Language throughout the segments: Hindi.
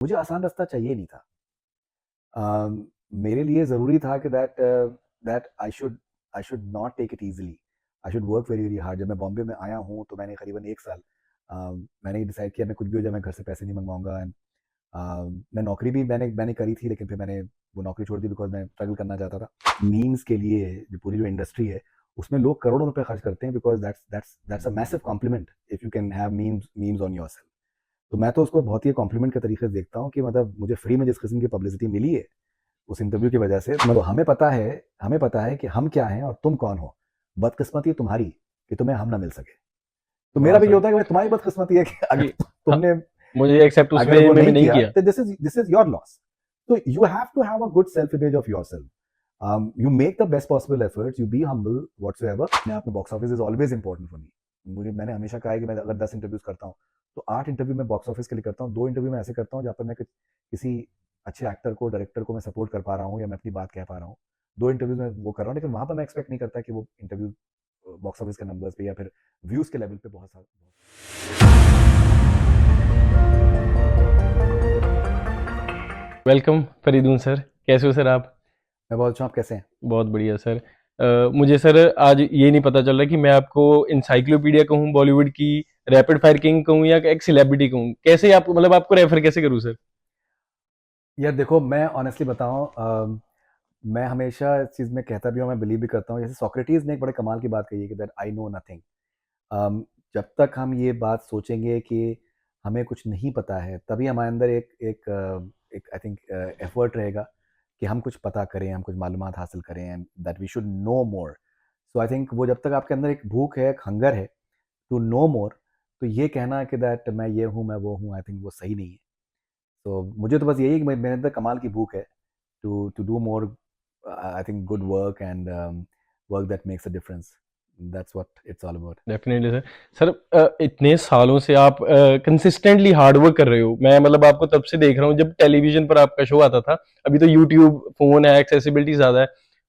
मुझे आसान रास्ता चाहिए नहीं था। मेरे लिए ज़रूरी था कि that I should not take it easily, I should work very, very hard. जब मैं बॉम्बे में आया हूँ, तो मैंने करीबन 1 साल मैंने डिसाइड किया मैं कुछ भी हो जाए मैं घर से पैसे नहीं मँगवाऊँगा। एंड मैं नौकरी भी मैंने करी थी, लेकिन फिर मैंने वो नौकरी छोड़ दी बिकॉज़ मैं स्ट्रगल करना चाहता था। मीम्स के लिए जो पूरी जो इंडस्ट्री है, उसमें लोग करोड़ों रुपए खर्च करते हैं because that's a massive compliment if you can have memes on yourself. तो मैं तो उसको बहुत ही कॉम्प्लीमेंट के तरीके से देखता हूँ कि मतलब मुझे फ्री में जिस किस्म की पब्लिसिटी मिली है उस इंटरव्यू की वजह से, मतलब हमें पता है कि हम क्या हैं और तुम कौन हो। बदकिस्मती तुम्हारी कि तुम्हें हम ना मिल सके। तो मेरा वाह भी ये सर होता है कि भाई तुम्हारी बदकिस्मती है कि अगर कि हाँ, तुमने मुझे एक्सेप्ट उस अगर वे वो में भी नहीं नहीं किया किया। तो दिस इज योर लॉस। तो you have to have a good self image of yourself. You make the best possible efforts, you be humble whatsoever. अपने आप में box office is always important for me. मैंने हमेशा कहा है कि मैं अगर 10 इंटरव्यूज करता हूँ तो 8 इंटरव्यू मैं बॉक्स ऑफिस के लिए करता हूँ, 2 इंटरव्यू मैं ऐसे करता हूँ जहाँ पर मैं किसी अच्छे एक्टर को, डायरेक्टर को मैं सपोर्ट कर पा रहा हूँ या मैं अपनी बात कह पा रहा हूँ। 2 इंटरव्यूज में वो कर रहा हूँ, लेकिन वहां पर मैं एक्सपेक्ट नहीं करता कि वो इंटरव्यू बॉक्स ऑफिस के नंबर्स पे या फिर व्यूज के लेवल पे बहुत सारा। वेलकम फरीदून सर, कैसे हो सर आप? मैं बहुत अच्छा हूँ, आप कैसे हैं? बहुत बढ़िया सर। मुझे सर आज ये नहीं पता चल रहा कि मैं आपको इंसाइक्लोपीडिया कहूँ बॉलीवुड की, रैपिड फायर किंग कहूँ या एक सेलिब्रिटी कहूँ, कैसे आप मतलब आपको रेफर कैसे करूँ सर? यार देखो, मैं ऑनेस्टली बताऊं, मैं हमेशा इस चीज़ में कहता भी हूँ, मैं बिलीव भी करता हूँ। जैसे सोक्रेटिस ने एक बड़े कमाल की बात कही है कि दैट आई नो नथिंग। जब तक हम ये बात सोचेंगे कि हमें कुछ नहीं पता है, तभी हमारे अंदर एक आई थिंक एफर्ट रहेगा कि हम कुछ पता करें, हम कुछ मालूमात हासिल करें, and that we should know more. So I think वो जब तक आपके अंदर एक भूख है, एक हंगर है टू नो मोर, तो ये कहना कि दैट मैं ये हूँ, मैं वो हूँ, आई थिंक वो सही नहीं है। तो मुझे तो बस यही है कि मेरे अंदर कमाल की भूख है to do more, I think, good work and work that makes a difference. That's what it's all about. Definitely sir. Sir इतने सालों से आप कंसिस्टेंटली हार्ड वर्क कर रहे हो। मैं मतलब आपको तब से देख रहा हूँ जब टेलीविजन पर आपका शो आता था। अभी तो यूट्यूब, फोन है, एक्सेसिबिलिटी ज्यादा है।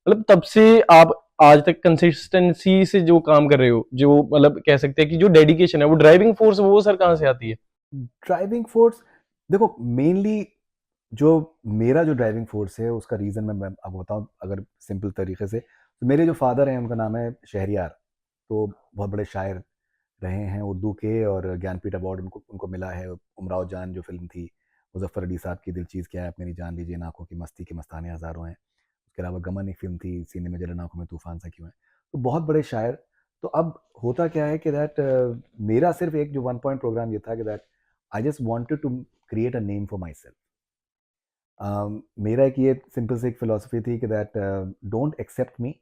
मतलब तब से आप आज तक कंसिस्टेंसी से जो काम कर रहे हो, जो मतलब कह सकते हैं कि जो डेडिकेशन है, वो ड्राइविंग फोर्स वो सर कहाँ से आती है? ड्राइविंग फोर्स, देखो मेनली जो मेरा जो ड्राइविंग फोर्स है उसका रीज़न मैं अब बताऊँ अगर सिंपल तरीके से, तो मेरे जो फादर हैं उनका नाम है शहरियार। तो बहुत बड़े शायर रहे हैं उर्दू के, और ज्ञानपीठ अवार्ड उनको उनको मिला है। उमराव जान जो फिल्म थी, मुजफ्फर अली साहब की, दिल चीज़ क्या है आप मेरी जान लीजिए, इन आँखों की मस्ती के मस्ताने हज़ारों हैं। उसके अलावा गमन एक फ़िल्म थी, सीने में जलन आँखों में तूफ़ान सा क्यों है। तो बहुत बड़े शायर। तो अब होता क्या है कि मेरा सिर्फ़ एक जो 1 पॉइंट प्रोग्राम ये था कि I just wanted to create a name for myself. मेरा एक ये सिंपल सी एक फ़िलॉसफ़ी थी कि don't accept me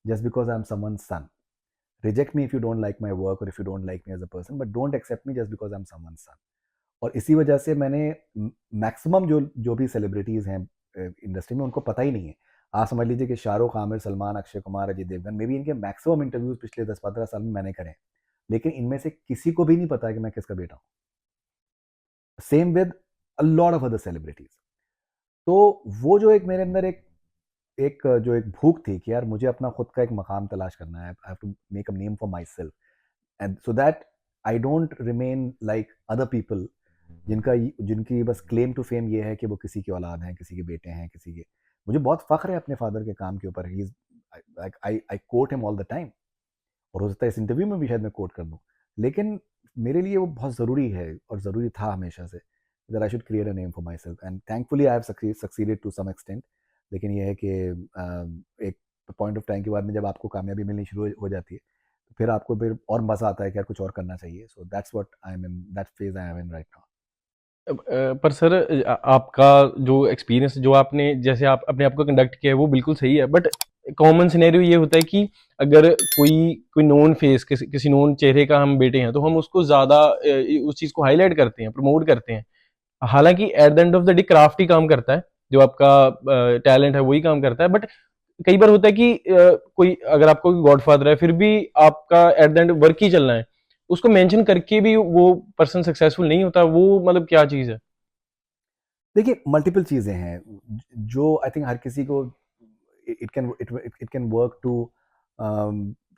just because I am someone's son. Reject me if you don't like my work और if you don't like me as a person, but don't accept me just because I am someone's son. और इसी वजह से मैंने मैक्सिमम जो जो भी सेलिब्रिटीज़ हैं इंडस्ट्री में, उनको पता ही नहीं है। आप समझ लीजिए कि शाहरुख, आमिर, सलमान, अक्षय कुमार, अजय देवगन, मे बी इनके मैक्सिमम इंटरव्यूज़ पिछले 10-15 साल में मैंने करे हैं। लेकिन इनमें से किसी को भी नहीं पता है कि मैं किसका बेटा हूँ। Same with a lot of other celebrities. तो वो जो एक मेरे अंदर जो एक भूख थी कि यार मुझे अपना खुद का एक मकाम तलाश करना है। I have to make a name for myself, and so that I don't remain like other people जिनकी बस क्लेम टू फेम ये है कि वो किसी की औलाद हैं, किसी के बेटे हैं, किसी के। मुझे बहुत फ़ख्र है अपने फादर के काम के ऊपर। He is I quote him all the time, और हो सकता है इस इंटरव्यू में भी शायद मैं कोट कर दूँ। लेकिन मेरे लिए वो बहुत ज़रूरी है और ज़रूरी था हमेशा से, that I should create a name for myself, and thankfully I have succeeded to some extent. लेकिन ये है कि एक पॉइंट ऑफ टाइम के बाद में जब आपको कामयाबी मिलनी शुरू हो जाती है, तो फिर और मज़ा आता है कि यार कुछ और करना चाहिए। So that's what I am in, that phase I am in right now. पर सर आपका जो एक्सपीरियंस जो आपने जैसे आप अपने आप को कंडक्ट किया है वो बिल्कुल सही है, बट कॉमन सिनेरियो ये होता है कि अगर कोई कोई नोन फेस किसी नोन चेहरे का हम बेटे हैं तो हम उसको ज्यादा उस चीज को हाईलाइट करते हैं, प्रमोट करते हैं। हालांकि at the end of the day craft ही काम करता है, जो आपका टैलेंट है वही काम करता है। बट कई बार होता है कि कोई अगर आपको गॉडफादर है फिर भी आपका एट द एंड वर्क ही चलना है, उसको मेंशन करके भी वो पर्सन सक्सेसफुल नहीं होता, वो मतलब क्या चीज है? देखिए, मल्टीपल चीज़ें हैं जो आई थिंक हर किसी को it can work too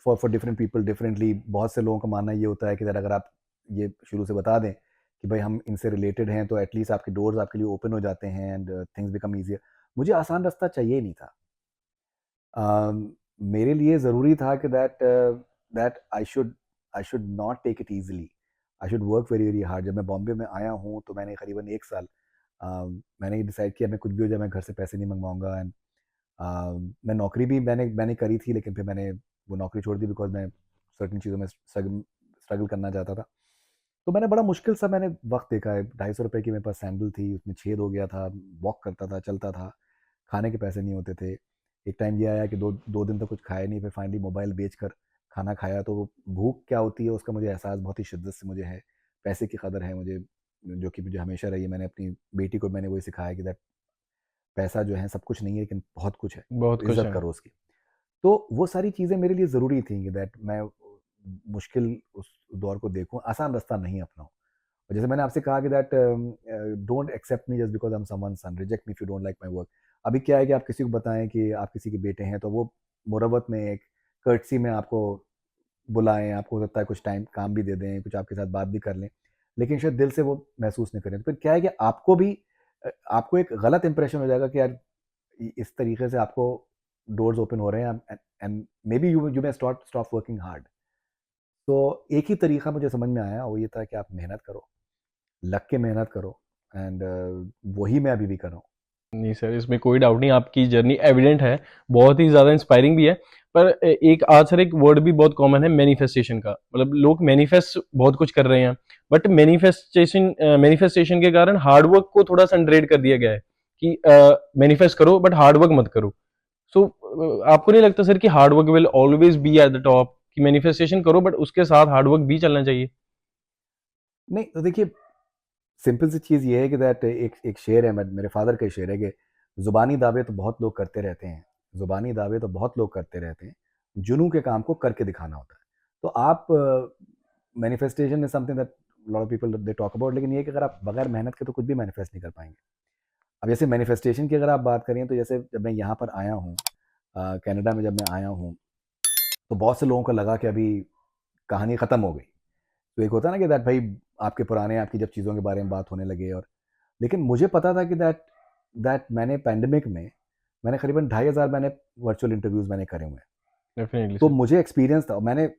for different people differently. बहुत से लोगों का मानना ये होता है कि अगर आप ये शुरू से बता दें कि भाई हम इनसे रिलेटेड हैं तो एटलीस्ट आपके डोर्स आपके लिए ओपन हो जाते हैं एंड थिंग्स बिकम ईजियर। मुझे आसान रास्ता चाहिए ही नहीं था। मेरे लिए ज़रूरी था कि that I should not take it easily, I should work very very hard. जब मैं बॉम्बे में आया हूँ तो मैंने करीबन 1 साल मैंने ये डिसाइड किया मैं कुछ भी हो जाए मैं घर से पैसे नहीं मंगवाऊंगा। एंड मैं नौकरी भी मैंने करी थी, लेकिन फिर मैंने वो नौकरी छोड़ दी बिकॉज मैं सर्टेन चीज़ों में स्ट्रगल करना चाहता था। तो मैंने बड़ा मुश्किल सा मैंने वक्त देखा है। 250 रुपये की मेरे पास सैंडल थी, उसमें छेद हो गया था, वॉक करता था, चलता था, खाने के पैसे नहीं होते थे। एक टाइम ये आया कि दो दो दिन तक कुछ खाया नहीं, फिर फाइनली मोबाइल बेचकर खाना खाया। तो वो भूख क्या होती है उसका मुझे एहसास बहुत ही शिद्दत से मुझे है। पैसे की कदर है मुझे, जो कि मुझे हमेशा रही है। मैंने अपनी बेटी को मैंने वही सिखाया कि दैट पैसा जो है सब कुछ नहीं है, लेकिन बहुत कुछ है, बहुत तो खुश इज्जत हैं। करो उसकी। तो वो सारी चीज़ें मेरे लिए ज़रूरी थी कि दैट मैं मुश्किल उस दौर को देखूं, आसान रास्ता नहीं अपनाऊं। और जैसे मैंने आपसे कहा कि that don't accept me just because I am someone son, reject me if you don't like my work. अभी क्या है कि आप किसी को बताएं कि आप किसी के बेटे हैं तो वो मुरवत में एक कर्टसी में आपको बुलाएं, आपको हो सकता है कुछ टाइम काम भी दे दें, कुछ आपके साथ बात भी कर लें, लेकिन शायद दिल से वो महसूस नहीं करें। तो फिर क्या है कि आपको भी आपको एक गलत इंप्रेशन हो जाएगा कि यार इस तरीके से आपको डोर्स ओपन हो रहे हैं and may be you may stop stop working hard. तो एक ही तरीका मुझे समझ में आया, वो ये था कि आप मेहनत करो, लग के मेहनत करो। एंड वही मैं अभी भी कर रहा हूँ। नहीं सर, इसमें कोई डाउट नहीं, आपकी जर्नी एविडेंट है, बहुत ही ज़्यादा इंस्पायरिंग भी है। पर एक आज सर एक वर्ड भी बहुत कॉमन है मैनिफेस्टेशन का, मतलब लोग मैनिफेस्ट बहुत कुछ कर रहे हैं, बट मैनिफेस्टेशन के कारण हार्ड वर्क को थोड़ा सा अंडररेट कर दिया गया है कि मैनिफेस्ट करो बट हार्ड वर्क मत करो। सो आपको नहीं लगता सर कि hard work will always be at the top, कि मैनिफेस्टेशन करो बट उसके साथ हार्ड वर्क भी चलना चाहिए? नहीं तो देखिए, सिंपल सी चीज़ ये है कि दैट एक एक शेर है, मेरे फादर का ही शेर है कि जुबानी दावे तो बहुत लोग करते रहते हैं, जुबानी दावे तो बहुत लोग करते रहते हैं, जुनून के काम को करके दिखाना होता है। तो आप manifestation is something that lot of people they talk about, लेकिन ये है कि अगर आप बगैर मेहनत के तो कुछ भी मैनिफेस्ट नहीं कर पाएंगे। अब जैसे मैनिफेस्टेशन की अगर आप बात करें तो जैसे जब मैं यहाँ पर आया हूँ, कनाडा में जब मैं आया हूँ, तो बहुत से लोगों को लगा कि अभी कहानी ख़त्म हो गई। तो एक होता है ना कि दैट भाई आपके पुराने आपकी जब चीज़ों के बारे में बात होने लगे। और लेकिन मुझे पता था कि दैट दैट मैंने पैंडेमिक में मैंने करीबन 2,500 मैंने वर्चुअल इंटरव्यूज़ मैंने करे हुए हैं। डेफिनेटली तो सर। मुझे एक्सपीरियंस था। मैंने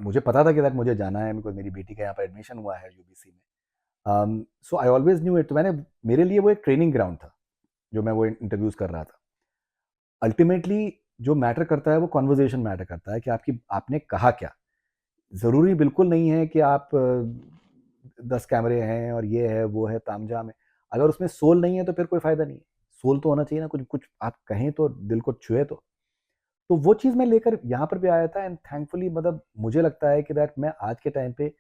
मुझे पता था कि दैट मुझे जाना है, बिकॉज़ मेरी बेटी का यहाँ पर एडमिशन हुआ है यूबीसी में। सो आई ऑलवेज़ न्यू इट। तो मैंने मेरे लिए वो एक ट्रेनिंग ग्राउंड था, जो मैं वो इंटरव्यूज़ कर रहा था। अल्टीमेटली जो मैटर करता है वो कन्वर्सेशन मैटर करता है कि आपकी आपने कहा क्या। ज़रूरी बिल्कुल नहीं है कि आप 10 कैमरे हैं और ये है, वो है, तामझाम है। अगर उसमें सोल नहीं है तो फिर कोई फ़ायदा नहीं है। सोल तो होना चाहिए ना, कुछ कुछ आप कहें तो दिल को छुए तो। तो वो चीज़ मैं लेकर यहाँ पर भी आया था एंड थैंकफुली मतलब मुझे लगता है कि दैट मैं आज के टाइम पे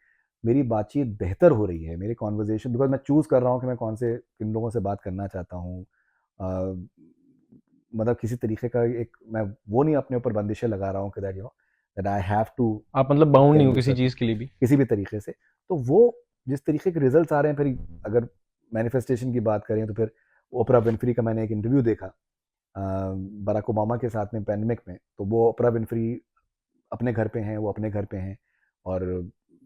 मेरी बातचीत बेहतर हो रही है, मेरी कन्वर्सेशन, बिकॉज़ मैं चूज़ कर रहा हूँ कि मैं कौन से किन लोगों से बात करना चाहता हूँ। अ, मतलब किसी तरीके का एक मैं वो नहीं अपने ऊपर बंदिशें लगा रहा हूँ कि that that I have to आप मतलब बाउंड नहीं कैन हो डू किसी सर्टेन चीज़ के थिंग्स लिए भी? किसी भी तरीके से। तो वो जिस तरीके के रिजल्ट्स आ रहे हैं, फिर अगर मैनिफेस्टेशन की बात करें तो फिर ओपरा विनफ्री का मैंने एक इंटरव्यू देखा बराक ओबामा के साथ में पैंडेमिक में। तो वो ओपरा विनफ्री अपने घर पे हैं, वो अपने घर पे हैं और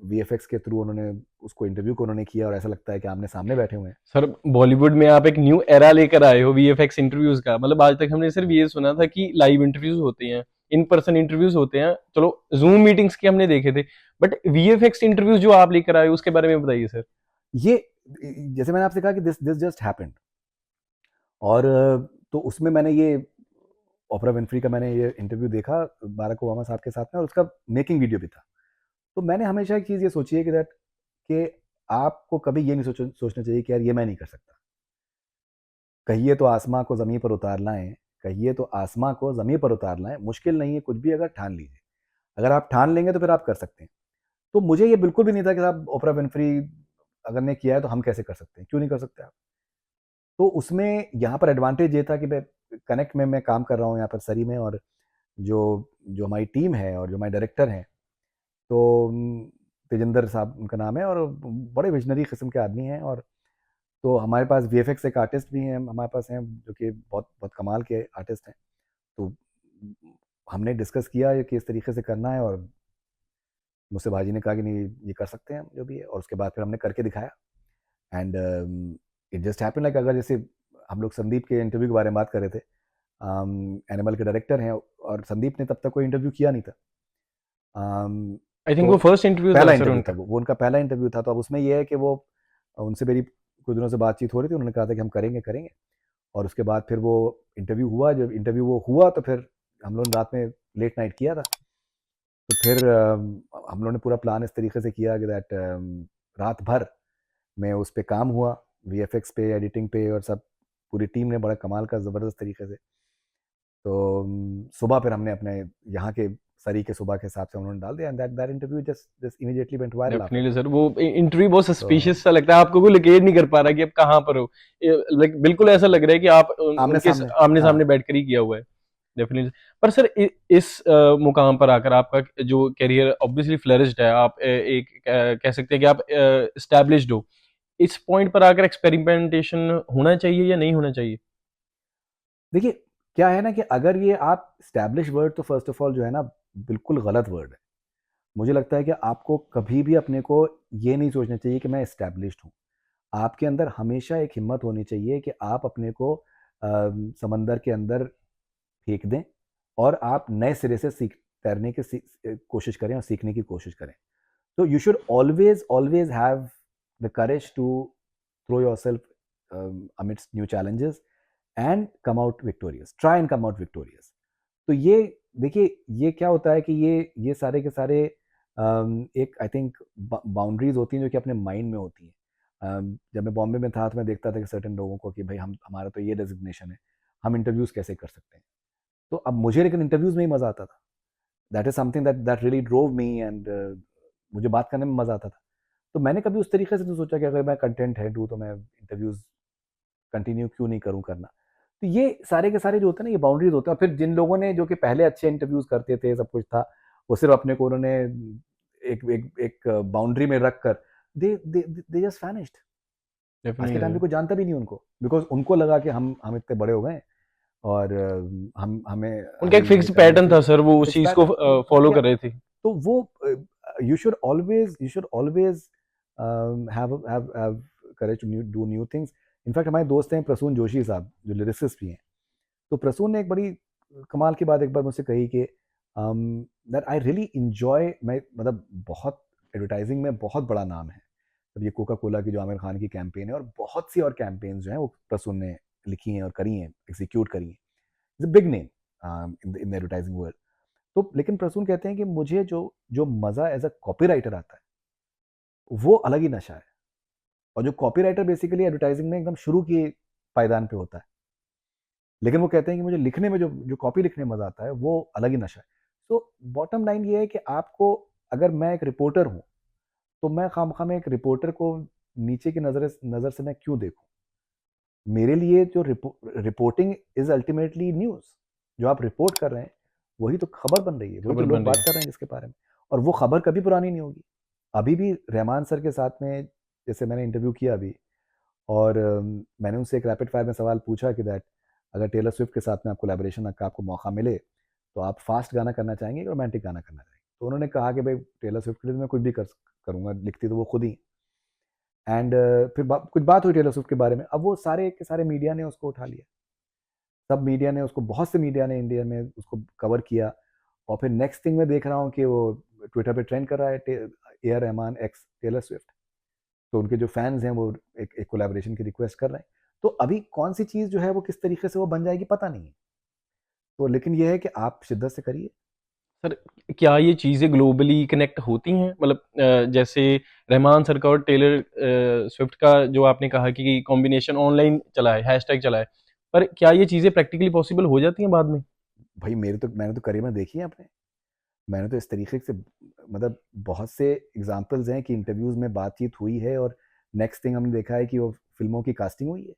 वीएफएक्स के थ्रू उन्होंने उसको इंटरव्यू को उन्होंने किया और ऐसा लगता है कि आमने सामने बैठे हुए हैं। सर बॉलीवुड में आप एक न्यू एरा लेकर आए हो वीएफएक्स इंटरव्यूज का, मतलब आज तक हमने सिर्फ ये सुना था कि लाइव इंटरव्यूज होते हैं, इन पर्सन इंटरव्यूज होते हैं, चलो जूम मीटिंग्स के हमने देखे थे, बट वीएफएक्स इंटरव्यूज जो आप लेकर आए हो उसके बारे में बताइए सर। ये जैसे मैंने आपसे कहा कि दिस दिस जस्ट हैपेंड। और तो उसमें मैंने ये ओपरा विनफ्री का मैंने ये इंटरव्यू देखा बाराक ओबामा साहब के साथ में, और उसका मेकिंग वीडियो भी था। तो मैंने हमेशा एक चीज़ ये सोची है कि दैट कि आपको कभी ये नहीं सोचना चाहिए कि यार ये मैं नहीं कर सकता। कहिए तो आसमां को ज़मीन पर उतार लाएं, कहिए तो आसमां को ज़मीन पर उतार लाएं, मुश्किल नहीं है कुछ भी अगर ठान लीजिए। अगर आप ठान लेंगे तो फिर आप कर सकते हैं। तो मुझे ये बिल्कुल भी नहीं था कि साहब ओपरा विनफ्री अगर ने किया है तो हम कैसे कर सकते हैं, क्यों नहीं कर सकते आप। तो उसमें यहाँ पर एडवांटेज ये था कि मैं कनेक्ट में मैं काम कर रहा हूँ यहाँ पर सरी में, और जो जो हमारी टीम है और जो हमारे डायरेक्टर हैं, तो तेजिंदर साहब उनका नाम है, और बड़े विजनरी किस्म के आदमी हैं। और तो हमारे पास वीएफएक्स एक आर्टिस्ट भी हैं हमारे पास हैं, जो कि बहुत बहुत कमाल के आर्टिस्ट हैं। तो हमने डिस्कस किया कि इस तरीके से करना है, और मुझसे भाजी ने कहा कि नहीं ये कर सकते हैं हम जो भी है, और उसके बाद फिर हमने करके दिखाया। And it just happen like, अगर जैसे हम लोग संदीप के इंटरव्यू के बारे में बात कर रहे थे, एनिमल के डायरेक्टर हैं और संदीप ने तब तक कोई इंटरव्यू किया नहीं था। आई थिंक तो वो फर्स्ट इंटरव्यू पहला था सर इंटरव्यू था, उनका। वो उनका पहला इंटरव्यू था। तो अब उसमें ये है कि वो, उनसे मेरी कुछ दिनों से बातचीत हो रही थी, उन्होंने कहा था कि हम करेंगे करेंगे। और उसके बाद फिर वो इंटरव्यू हुआ, जब इंटरव्यू वो हुआ तो फिर हम लोगों ने रात में लेट नाइट किया था। तो फिर हम लोगों ने पूरा प्लान इस तरीके से किया कि दैट रात भर में उस पे काम हुआ, वीएफएक्स पे, एडिटिंग पे, और सब पूरी टीम ने बड़ा कमाल का ज़बरदस्त तरीके से। तो सुबह फिर हमने अपने यहाँ के सरी के सुबह के हिसाब से उन्होंने डाल दिया, and that that interview just just immediately went viral after definitely that. Sir, वो इंटरव्यू बहुत तो सस्पिशियस सा लगता है, आपको कोई लोकेट नहीं कर पा रहा कि आप कहाँ पर हो। लाइक बिल्कुल ऐसा लग रहा है कि आप आमने उनके सामने, आमने हाँ। सामने बैठकर ही किया हुआ है। डेफिनेटली। पर सर इस मुकाम पर आकर आपका जो करियर ऑब्वियसली फ्लरिश्ड है, आप कह सकते हैं कि आप एस्टैब्लिश्ड हो। इस पॉइंट पर आकर एक्सपेरिमेंटेशन होना चाहिए या नहीं होना चाहिए? देखिए, क्या है ना कि अगर ये आप स्टैब्लिश वर्ड, तो फर्स्ट ऑफ ऑल जो है ना, बिल्कुल गलत वर्ड है। मुझे लगता है कि आपको कभी भी अपने को ये नहीं सोचना चाहिए कि मैं एस्टैब्लिश्ड हूँ। आपके अंदर हमेशा एक हिम्मत होनी चाहिए कि आप अपने को समंदर के अंदर फेंक दें, और आप नए सिरे से तैरने की कोशिश करें और सीखने की कोशिश करें। तो you should always always have the courage to throw yourself amidst new challenges and come out victorious, try and come out victorious. तो ये देखिए, ये क्या होता है कि ये सारे के सारे एक आई थिंक बाउंड्रीज होती हैं जो कि अपने माइंड में होती हैं। जब मैं बॉम्बे में था तो मैं देखता था कि सर्टेन लोगों को कि भाई हम, हमारा तो ये डेजिग्नेशन है, हम इंटरव्यूज कैसे कर सकते हैं। तो अब मुझे लेकिन इंटरव्यूज में ही मजा आता था। That is something that that really drove me, and मुझे बात करने में मजा आता था। तो मैंने कभी उस तरीके से तो सोचा कि अगर मैं कंटेंट हेड हूँ तो मैं इंटरव्यूज कंटिन्यू क्यों नहीं करूँ करना। तो ये सारे के सारे जो होते हैं ना, ये बाउंड्रीज होते हैं। और फिर जिन लोगों ने, जो कि पहले अच्छे इंटरव्यूज करते थे, सब कुछ था, वो सिर्फ अपने को उन्होंने एक एक एक बाउंड्री में रख कर, दे जस्ट वैनिश्ड। आज के टाइम पे डेफिनेटली। कोई जानता भी नहीं उनको, बिकॉज उनको लगा कि हम इतने बड़े हो गए, और हम हमें उनका हमें एक ईमेल फिक्स करने पैटर्न से था सर, वो उस फिक्स चीज को पैटर्न तो फॉलो या कर रहे थे। तो वो you should always have courage to do new things. In fact हमारे दोस्त हैं प्रसून जोशी साहब, जो लिरिसिस्ट भी हैं। तो प्रसून ने एक बड़ी कमाल की बात एक बार मुझसे कही कि दैट आई रियली इंजॉय, मैं मतलब बहुत एडवर्टाइजिंग में बहुत बड़ा नाम है। अब ये कोका कोला की जो आमिर खान की कैंपेन है, और बहुत सी और कैंपेन्स जो हैं वो प्रसून ने लिखी हैं और करी हैं, एग्जीक्यूट करी हैं। Is a big name in the advertising world. तो लेकिन प्रसून कहते हैं कि मुझे जो जो मज़ा एज अ कॉपीराइटर आता है, वो अलग ही नशा है। और जो कॉपीराइटर बेसिकली एडवर्टाइजिंग में एकदम शुरू के पायदान पे होता है, लेकिन वो कहते हैं कि मुझे लिखने में जो जो कॉपी लिखने में मजा आता है, वो अलग ही नशा है। तो बॉटम लाइन ये है कि आपको, अगर मैं एक रिपोर्टर हूँ, तो मैं खामखा में एक रिपोर्टर को नीचे की नज़र से मैं क्यों देखूं। मेरे लिए जो रिपोर्टिंग इज अल्टीमेटली न्यूज़। जो आप रिपोर्ट कर रहे हैं, वही तो खबर बन रही है, वही तो खबर लोग बन रही बात है। कर रहे हैं जिसके बारे में। और वो खबर कभी पुरानी नहीं होगी। अभी भी रहमान सर के साथ में, जैसे मैंने इंटरव्यू किया अभी, और मैंने उनसे एक रैपिड फायर में सवाल पूछा कि दैट अगर टेलर स्विफ्ट के साथ में आप कोलैबोरेशन का आपको मौका मिले, तो आप फास्ट गाना करना चाहेंगे, रोमांटिक गाना करना चाहेंगे। तो उन्होंने कहा कि भाई टेलर स्विफ्ट के लिए तो मैं कुछ भी करूँगा, लिखती तो वो खुद ही। एंड फिर कुछ बात हुई टेलर स्विफ्ट के बारे में, अब वो सारे के सारे मीडिया ने उसको उठा लिया। सब मीडिया ने उसको, बहुत से मीडिया ने इंडिया में उसको कवर किया। और फिर नेक्स्ट थिंग मैं देख रहा हूँ कि वो ट्विटर पे ट्रेंड कर रहा है, A R Rahman x Taylor Swift. तो उनके जो फैंस हैं वो एक कोलैबोरेशन की रिक्वेस्ट कर रहे हैं। तो अभी कौन सी चीज़ जो है वो किस तरीके से वो बन जाएगी पता नहीं है। तो लेकिन ये है कि आप शिद्दत से करिए। सर, क्या ये चीज़ें ग्लोबली कनेक्ट होती हैं? मतलब जैसे रहमान सर का और टेलर स्विफ्ट का जो आपने कहा कि कॉम्बिनेशन ऑनलाइन चला है, हैशटैग चला है, पर क्या ये चीज़ें प्रैक्टिकली पॉसिबल हो जाती हैं बाद में? भाई मैंने तो करियर में देखी है अपने। मैंने तो इस तरीके से, मतलब बहुत से एग्जांपल्स हैं कि इंटरव्यूज में बातचीत हुई है, और नेक्स्ट थिंग हमने देखा है कि वो फिल्मों की कास्टिंग हुई है।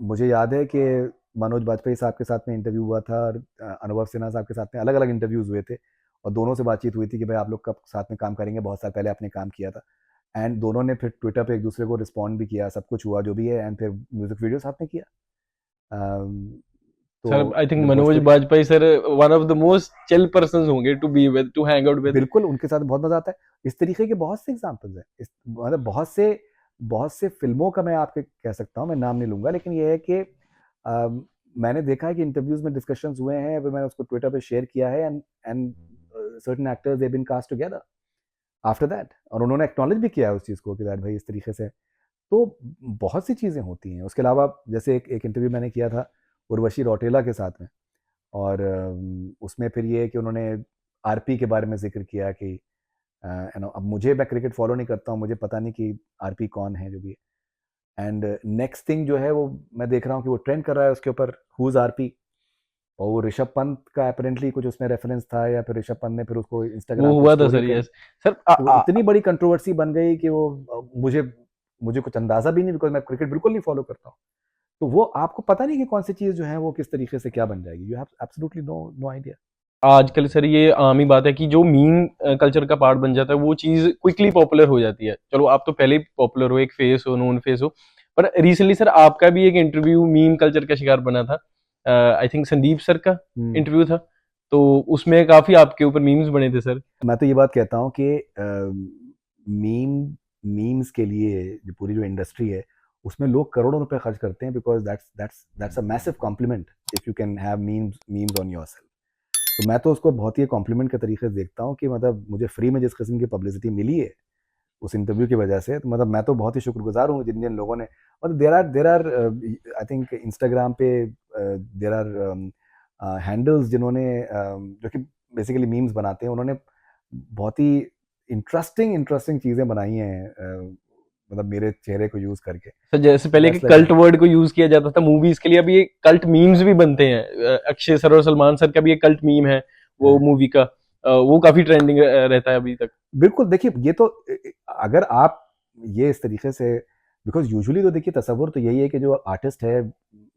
मुझे याद है कि मनोज बाजपेयी साहब के साथ में इंटरव्यू हुआ था, और अनुभव सिन्हा साहब के साथ में अलग अलग इंटरव्यूज हुए थे। और दोनों से बातचीत हुई थी कि भाई आप लोग कब साथ में काम करेंगे, बहुत साल पहले आपने काम किया था। एंड दोनों ने फिर ट्विटर पे एक दूसरे को रिस्पॉन्ड भी किया, सब कुछ हुआ जो भी है, एंड फिर म्यूजिक वीडियो साथ में किया। अम, सर आई थिंक जब वो Manoj story, Bajpayee sir one of the most chill person होंगे to be with, to hang out with. बिल्कुल उनके साथ बहुत मजा आता है। इस तरीके के बहुत से एग्जांपल्स हैं, इस मतलब बहुत से फिल्मों का मैं आपके कह सकता हूँ, मैं नाम नहीं लूंगा, लेकिन ये है कि मैंने देखा है कि इंटरव्यूज में डिस्कशंस हुए हैं, अभी मैंने उसको ट्विटर पे शेयर किया है, and certain actors they been cast together after that, और उन्होंने एक्नॉलेज भी किया है उस चीज़ को कि दैट भाई इस तरीके से। तो बहुत सी चीज़ें होती हैं। उसके अलावा जैसे एक इंटरव्यू मैंने किया था उर्वशी रौटेला के साथ में, और उसमें फिर ये है कि उन्होंने आरपी के बारे में जिक्र किया कि अब मुझे, मैं क्रिकेट फॉलो नहीं करता हूँ, मुझे पता नहीं कि आरपी कौन है जो भी है, एंड नेक्स्ट थिंग जो है वो मैं देख रहा हूँ कि वो ट्रेंड कर रहा है उसके ऊपर, हुज आरपी, और वो ऋषभ पंत का अपेरेंटली कुछ उसमें रेफरेंस था, या फिर ऋषभ पंत ने फिर उसको वो इंस्टाग्राम पे हुआ था स्टोरी सर, करी। Yes sir. तो वो इतनी बड़ी कंट्रोवर्सी बन गई कि वो मुझे मुझे कुछ अंदाजा भी नहीं, बिकॉज मैं क्रिकेट बिल्कुल नहीं फॉलो करता हूँ। तो वो आपको पता नहीं कि कौन सी चीज़ जो है वो किस तरीके से क्या बन जाएगी, you have absolutely no no idea. आजकल सर ये आम ही बात है कि जो मीम कल्चर का पार्ट बन जाता है वो चीज क्विकली पॉपुलर हो जाती है। चलो आप तो पहले ही पॉपुलर हो, एक फेस हो, नोन फेस हो, पर रिसेंटली सर आपका भी एक इंटरव्यू मीम कल्चर का शिकार बना था। आई थिंक संदीप सर का इंटरव्यू था, तो उसमें काफी आपके ऊपर मीम्स बने थे सर। मैं तो ये बात कहता हूँ कि मीम मीम्स के लिए जो पूरी जो इंडस्ट्री है उसमें लोग करोड़ों रुपए खर्च करते हैं, because that's a massive compliment if you can have memes on yourself. तो मैं तो उसको बहुत ही कॉम्प्लीमेंट के तरीके से देखता हूँ कि मतलब मुझे फ्री में जिस किस्म की पब्लिसिटी मिली है उस इंटरव्यू की वजह से, तो मतलब मैं तो बहुत ही शुक्रगुजार हूँ जिन जिन लोगों ने, मतलब there are I think Instagram पे देर आर हैंडल्स जिन्होंने जो कि बेसिकली मीम्स बनाते हैं, उन्होंने बहुत ही इंटरेस्टिंग इंटरेस्टिंग चीज़ें बनाई हैं, मतलब मेरे चेहरे को यूज़ करके। सर जैसे पहले के दैट्स लाइक, कल्ट वर्ड को यूज किया जाता था मूवीज के लिए, अभी ये कल्ट मीम्स भी बनते हैं। अक्षय सर और सलमान सर का भी एक कल्ट मीम है वो मूवी का, वो काफी ट्रेंडिंग रहता है अभी तक। बिल्कुल देखिए ये तो अगर आप ये इस तरीके से, बिकॉज यूजुअली तो देखिए तस्वुर तो यही है कि जो आर्टिस्ट है,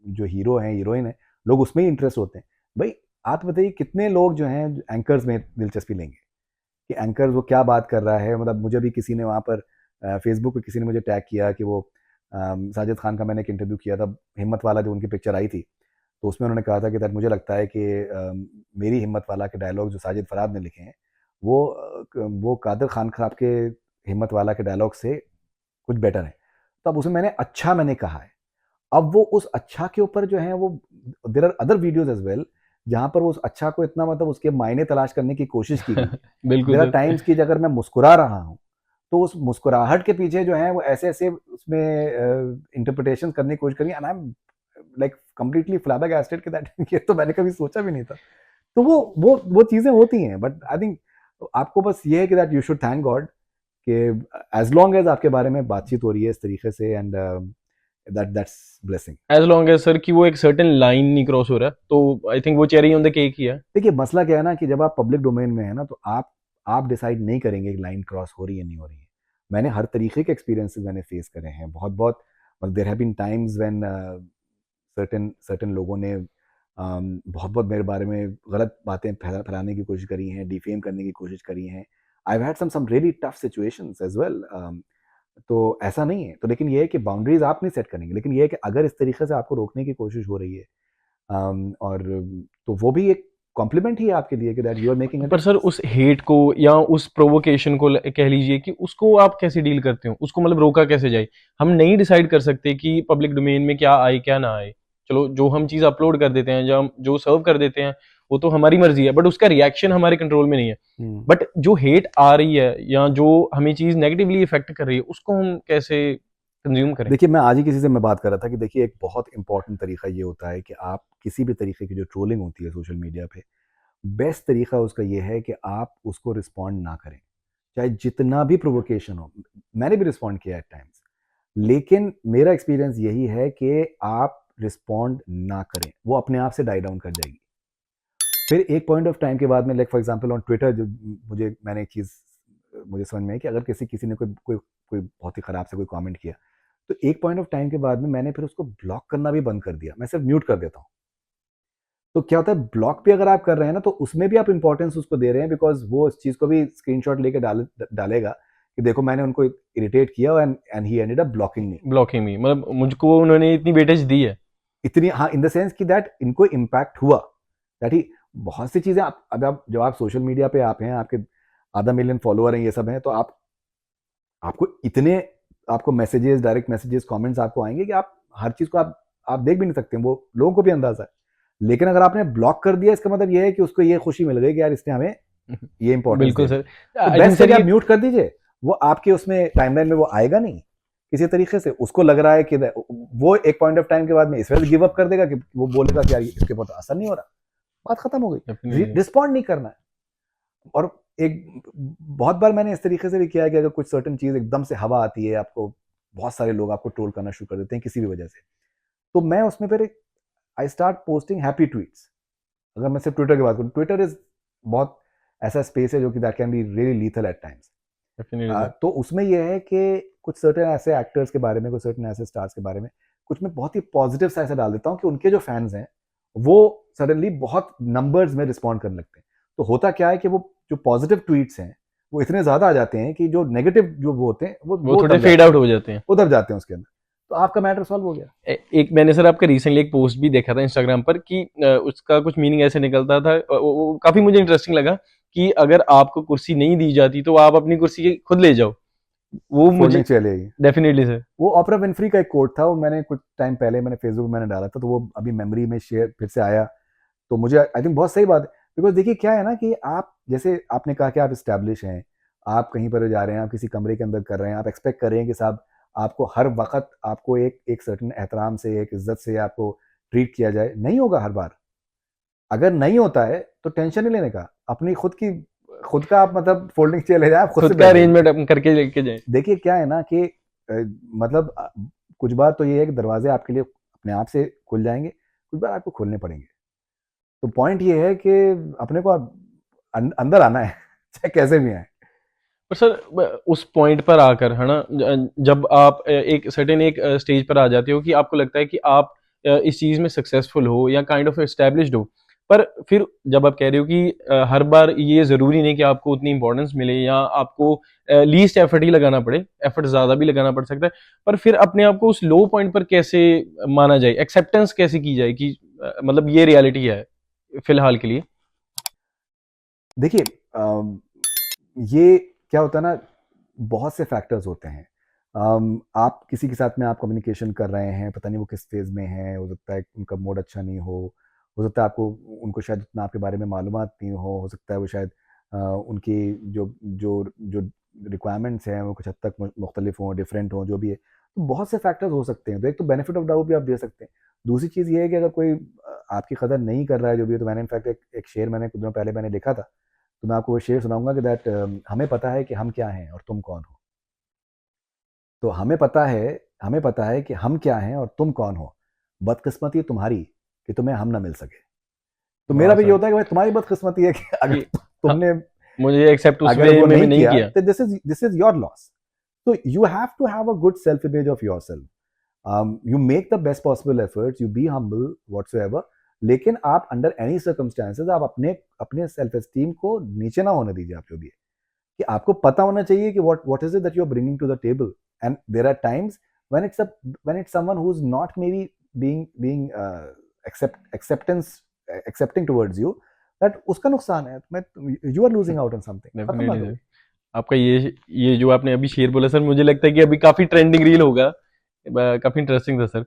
जो हीरो है हीरोइन है, लोग उसमें ही इंटरेस्ट होते हैं। भाई आप बताइए कितने लोग जो हैं एंकर्स में दिलचस्पी लेंगे कि एंकर वो क्या बात कर रहा है। मतलब मुझे भी किसी ने वहाँ पर फेसबुक पे किसी ने मुझे टैग किया कि वो साजिद खान का मैंने एक इंटरव्यू किया था, हिम्मत वाला जो उनकी पिक्चर आई थी, तो उसमें उन्होंने कहा था कि दैट मुझे लगता है कि मेरी हिम्मत वाला के डायलॉग जो साजिद फराद ने लिखे हैं वो कादर खान साहब के हिम्मत वाला के डायलॉग से कुछ बेटर है। तो अब उसमें मैंने कहा है, अब वो उस अच्छा के ऊपर जो है वो, there are other videos as well जहां पर वो उस अच्छा को इतना मतलब उसके मायने तलाश करने की कोशिश की गई है। बिल्कुल देर आर सर। टाइम्स की अगर मैं मुस्कुरा रहा हूँ तो उस मुस्कुराहट के पीछे जो है वो ऐसे ऐसे उसमें इंटरप्रिटेशन करने की कोशिश करी, and I am like completely flabbergasted कि दैट ये तो मैंने कभी सोचा भी नहीं था। तो वो चीजें होती हैं, बट आई थिंक आपको बस ये है कि that you should thank God कि एज लॉन्ग एज आपके बारे में बातचीत हो रही है इस तरीके से, and that's blessing. As long as sir कि वो एक सर्टेन लाइन नहीं क्रॉस हो रहा, तो आई थिंक वो चेरी ऑन द केक ही है। देखिए मसला क्या है ना कि जब आप पब्लिक डोमेन में है ना, तो आप डिसाइड नहीं करेंगे कि लाइन क्रॉस हो रही है नहीं हो रही है। मैंने हर तरीके के एक्सपीरियंसेस मैंने फेस करे हैं, बहुत बहुत, मतलब there have been times when certain certain लोगों ने बहुत बहुत मेरे बारे में गलत बातें फैलाने की कोशिश करी हैं, डिफेम करने की कोशिश करी हैं। I have had some really tough situations as well. तो ऐसा नहीं है, तो लेकिन ये है कि बाउंड्रीज आप नहीं सेट करेंगे, लेकिन ये है कि अगर इस तरीके से आपको रोकने की कोशिश हो रही है, और तो वो भी एक कॉम्प्लीमेंट ही है आपके लिए कि that you are making a पर सर डिफरेंस। उस हेट को या उस प्रोवोकेशन को कह लीजिए कि उसको आप कैसे डील करते हो, उसको मतलब रोका कैसे जाए। हम नहीं डिसाइड कर सकते कि पब्लिक डोमेन में क्या आए क्या ना आए। चलो जो हम चीज़ अपलोड कर देते हैं, जो हम जो सर्व कर देते हैं, वो तो हमारी मर्जी है, बट उसका रिएक्शन हमारे कंट्रोल में नहीं है। बट जो हेट आ रही है या जो हमें चीज़ नेगेटिवली इफेक्ट कर रही है, उसको हम कैसे कंज्यूम करें। देखिए मैं आज ही किसी से मैं बात कर रहा था कि देखिए एक बहुत इंपॉर्टेंट तरीका ये होता है कि आप किसी भी तरीके की जो ट्रोलिंग होती है सोशल मीडिया पे, बेस्ट तरीका उसका ये है कि आप उसको रिस्पॉन्ड ना करें, चाहे जितना भी प्रोवोकेशन हो। मैंने भी रिस्पॉन्ड किया एट टाइम्स, लेकिन मेरा एक्सपीरियंस यही है कि आप रिस्पॉन्ड ना करें, वो अपने आप से डाई डाउन कर जाएगी। फिर एक पॉइंट ऑफ टाइम के बाद में, like for example on Twitter, जो मैंने एक चीज़ मुझे समझ में आई कि अगर किसी किसी ने कोई कोई कोई बहुत ही ख़राब से कोई कमेंट किया, तो एक पॉइंट ऑफ टाइम के बाद में मैंने फिर उसको ब्लॉक करना भी बंद कर दिया, मैं सिर्फ म्यूट कर देता हूँ। तो क्या होता है, ब्लॉक भी अगर आप कर रहे हैं ना, तो उसमें भी आप इंपॉर्टेंस उसको दे रहे हैं, बिकॉज वो इस चीज़ को भी स्क्रीनशॉट लेके डालेगा कि देखो मैंने उनको इरिटेट किया, and he ended up blocking me. Blocking में मतलब मुझको उन्होंने इतनी वेटेज दी है। इतनी, हाँ, इन द सेंस कि दैट इनको इम्पैक्ट हुआ, दैट ही बहुत सी चीज़ें आप, अब आप जब आप सोशल मीडिया पे आप हैं, आपके आधा मिलियन फॉलोअर हैं, ये सब हैं, तो आपको इतने, आपको मैसेजेस, डायरेक्ट मैसेजेस, कमेंट्स आपको आएंगे कि आप हर चीज़ को आप देख भी नहीं सकते, वो लोगों को भी अंदाजा है। लेकिन अगर आपने ब्लॉक कर दिया, इसका मतलब ये है कि उसको ये खुशी मिल गई कि यार इसने हमें ये इंपॉर्टेंस दे बिल्कुल दी। सर। तो आई थिंक बेस्ट है सर कि आप ये म्यूट कर दीजिए, वो आपके उसमें टाइमलाइन में वो आएगा नहीं किसी तरीके से। उसको लग रहा है कि वो एक पॉइंट ऑफ टाइम के बाद में इस वजह से गिव अप कर देगा कि वो बोलेगा कि यार इसके बहुत असर नहीं हो रहा, बात खत्म हो गई, डेफिनेटली। रिस्पॉन्ड नहीं करना है। और एक बहुत बार मैंने इस तरीके से भी किया है कि अगर कुछ सर्टेन चीज एकदम से हवा आती है, आपको बहुत सारे लोग आपको ट्रोल करना शुरू कर देते हैं किसी भी वजह से, तो मैं उसमें फिर I start posting happy tweets. अगर मैं सिर्फ ट्विटर की बात करूँ, ट्विटर इज बहुत ऐसा स्पेस है जो कि that can be really lethal at times. Definitely sir. तो उसमें यह है कि कुछ सर्टेन ऐसे एक्टर्स के बारे में, कुछ सर्टेन ऐसे स्टार्स के बारे में कुछ मैं बहुत ही पॉजिटिव सा ऐसा डाल देता हूँ कि उनके जो फैंस हैं वो सडनली बहुत नंबर्स में रिस्पॉन्ड करने लगते हैं। तो होता क्या है कि वो जो पॉजिटिव ट्वीट्स हैं वो इतने ज्यादा आ जाते हैं कि जो नेगेटिव जो वो होते हैं वो वो थोड़े दब फेड जाते हैं, आउट हो जाते हैं। वो दब जाते हैं उसके अंदर। तो आपका मैटर सॉल्व हो गया। एक मैंने सर आपका रिसेंटली एक पोस्ट भी देखा था इंस्टाग्राम पर कि उसका कुछ मीनिंग ऐसे निकलता था, वो काफी मुझे इंटरेस्टिंग लगा कि अगर आपको कुर्सी नहीं दी जाती तो आप अपनी कुर्सी खुद ले जाओ। वो फोल्डिंग मुझे चेयर है ये। Definitely sir. वो ऑपरा विनफ्री का एक कोट था, वो मैंने कुछ टाइम पहले मैंने फेसबुक में मैंने डाला था, तो वो अभी मेमोरी में शेयर फिर से आया। तो मुझे आई थिंक बहुत सही बात है, बिकॉज देखिए क्या है ना कि आप जैसे आपने कहा कि आप इस्टेब्लिश हैं, आप कहीं पर जा रहे हैं, आप किसी कमरे के अंदर कर रहे हैं, आप एक्सपेक्ट कर रहे हैं कि साहब आपको हर वक्त आपको एक एक सर्टन एहतराम से, एक इज्जत से आपको ट्रीट किया जाए। नहीं होगा हर बार। अगर नहीं होता है तो टेंशन नहीं लेने का, अपनी खुद का आप मतलब फोल्डिंग चेयर ले जाए, आप खुद से खुद का बैठ जाइए। अरेंजमेंट अपन करके लेके जाए। देखिए क्या है ना कि मतलब कुछ बार तो ये है कि दरवाजे आपके लिए अपने आप से खुल जाएंगे, कुछ बार आपको खोलने पड़ेंगे। तो पॉइंट ये है कि अपने को अंदर आना है चाहे कैसे भी आए। पर सर उस पॉइंट पर आकर है ना, जब आप एक सर्टेन एक स्टेज पर आ जाते हो कि आपको लगता है कि आप इस चीज में सक्सेसफुल हो या काइंड ऑफ एस्टेब्लिश्ड हो, पर फिर जब आप कह रहे हो कि हर बार ये जरूरी नहीं कि आपको उतनी इंपॉर्टेंस मिले या आपको लीस्ट एफर्ट ही लगाना पड़े, एफर्ट ज्यादा भी लगाना पड़ सकता है, पर फिर अपने आप को उस लो पॉइंट पर कैसे माना जाए, एक्सेप्टेंस कैसे की जाए कि मतलब ये रियलिटी है फिलहाल के लिए। देखिए ये क्या होता है ना, बहुत से फैक्टर्स होते हैं। आप किसी के साथ में आप कम्युनिकेशन कर रहे हैं, पता नहीं वो किस फेज में है, हो सकता है उनका मूड अच्छा नहीं हो सकता है आपको उनको शायद उतना आपके बारे में मालूमात नहीं हो सकता है वो शायद उनकी जो जो जो रिक्वायरमेंट्स हैं वो कुछ हद तक मुख्तलिफ हों, डिफरेंट हों, जो भी है। तो बहुत से फैक्टर्स हो सकते हैं, तो एक तो बेनिफिट ऑफ डाउट भी आप दे सकते हैं। दूसरी चीज़ ये है कि अगर कोई आपकी कदर नहीं कर रहा है जो भी है, तो मैंने इनफैक्ट एक शेर मैंने कुछ दिनों पहले मैंने लिखा था, तो मैं आपको वो शेर सुनाऊंगा कि दैट हमें पता है कि हम क्या हैं और तुम कौन हो। तो हमें पता है कि हम क्या हैं और तुम कौन हो, बदकिस्मती तुम्हारी कि तुम्हें हम ना मिल सके। तो मेरा वाह भी ये सर। होता है कि भाई तुम्हारी बदकिस्मती है कि अगर कि हाँ, तुमने मुझे एक्सेप्ट उस अगर वे वो में नहीं नहीं किया किया। तो दिस इज योर लॉस। तो you have to have a good self image of yourself. You make the best possible efforts, you be humble whatsoever, लेकिन आप अंडर एनी सर्कमस्टांसेस आप अपने अपने सेल्फ एस्टीम को नीचे ना होने दीजिए। आप जो भी है कि आपको पता होना चाहिए कि what is it that you're bringing to the table, and there are times when it's someone who's not maybe being accepting towards you, that उसका नुकसान है, मैं you are losing out on something, खत्म बात डेफिनेटली हो सर। गई। आपका ये जो आपने अभी शेर बोला सर, मुझे लगता है कि अभी काफी ट्रेंडिंग रील होगा। काफी इंटरेस्टिंग था सर।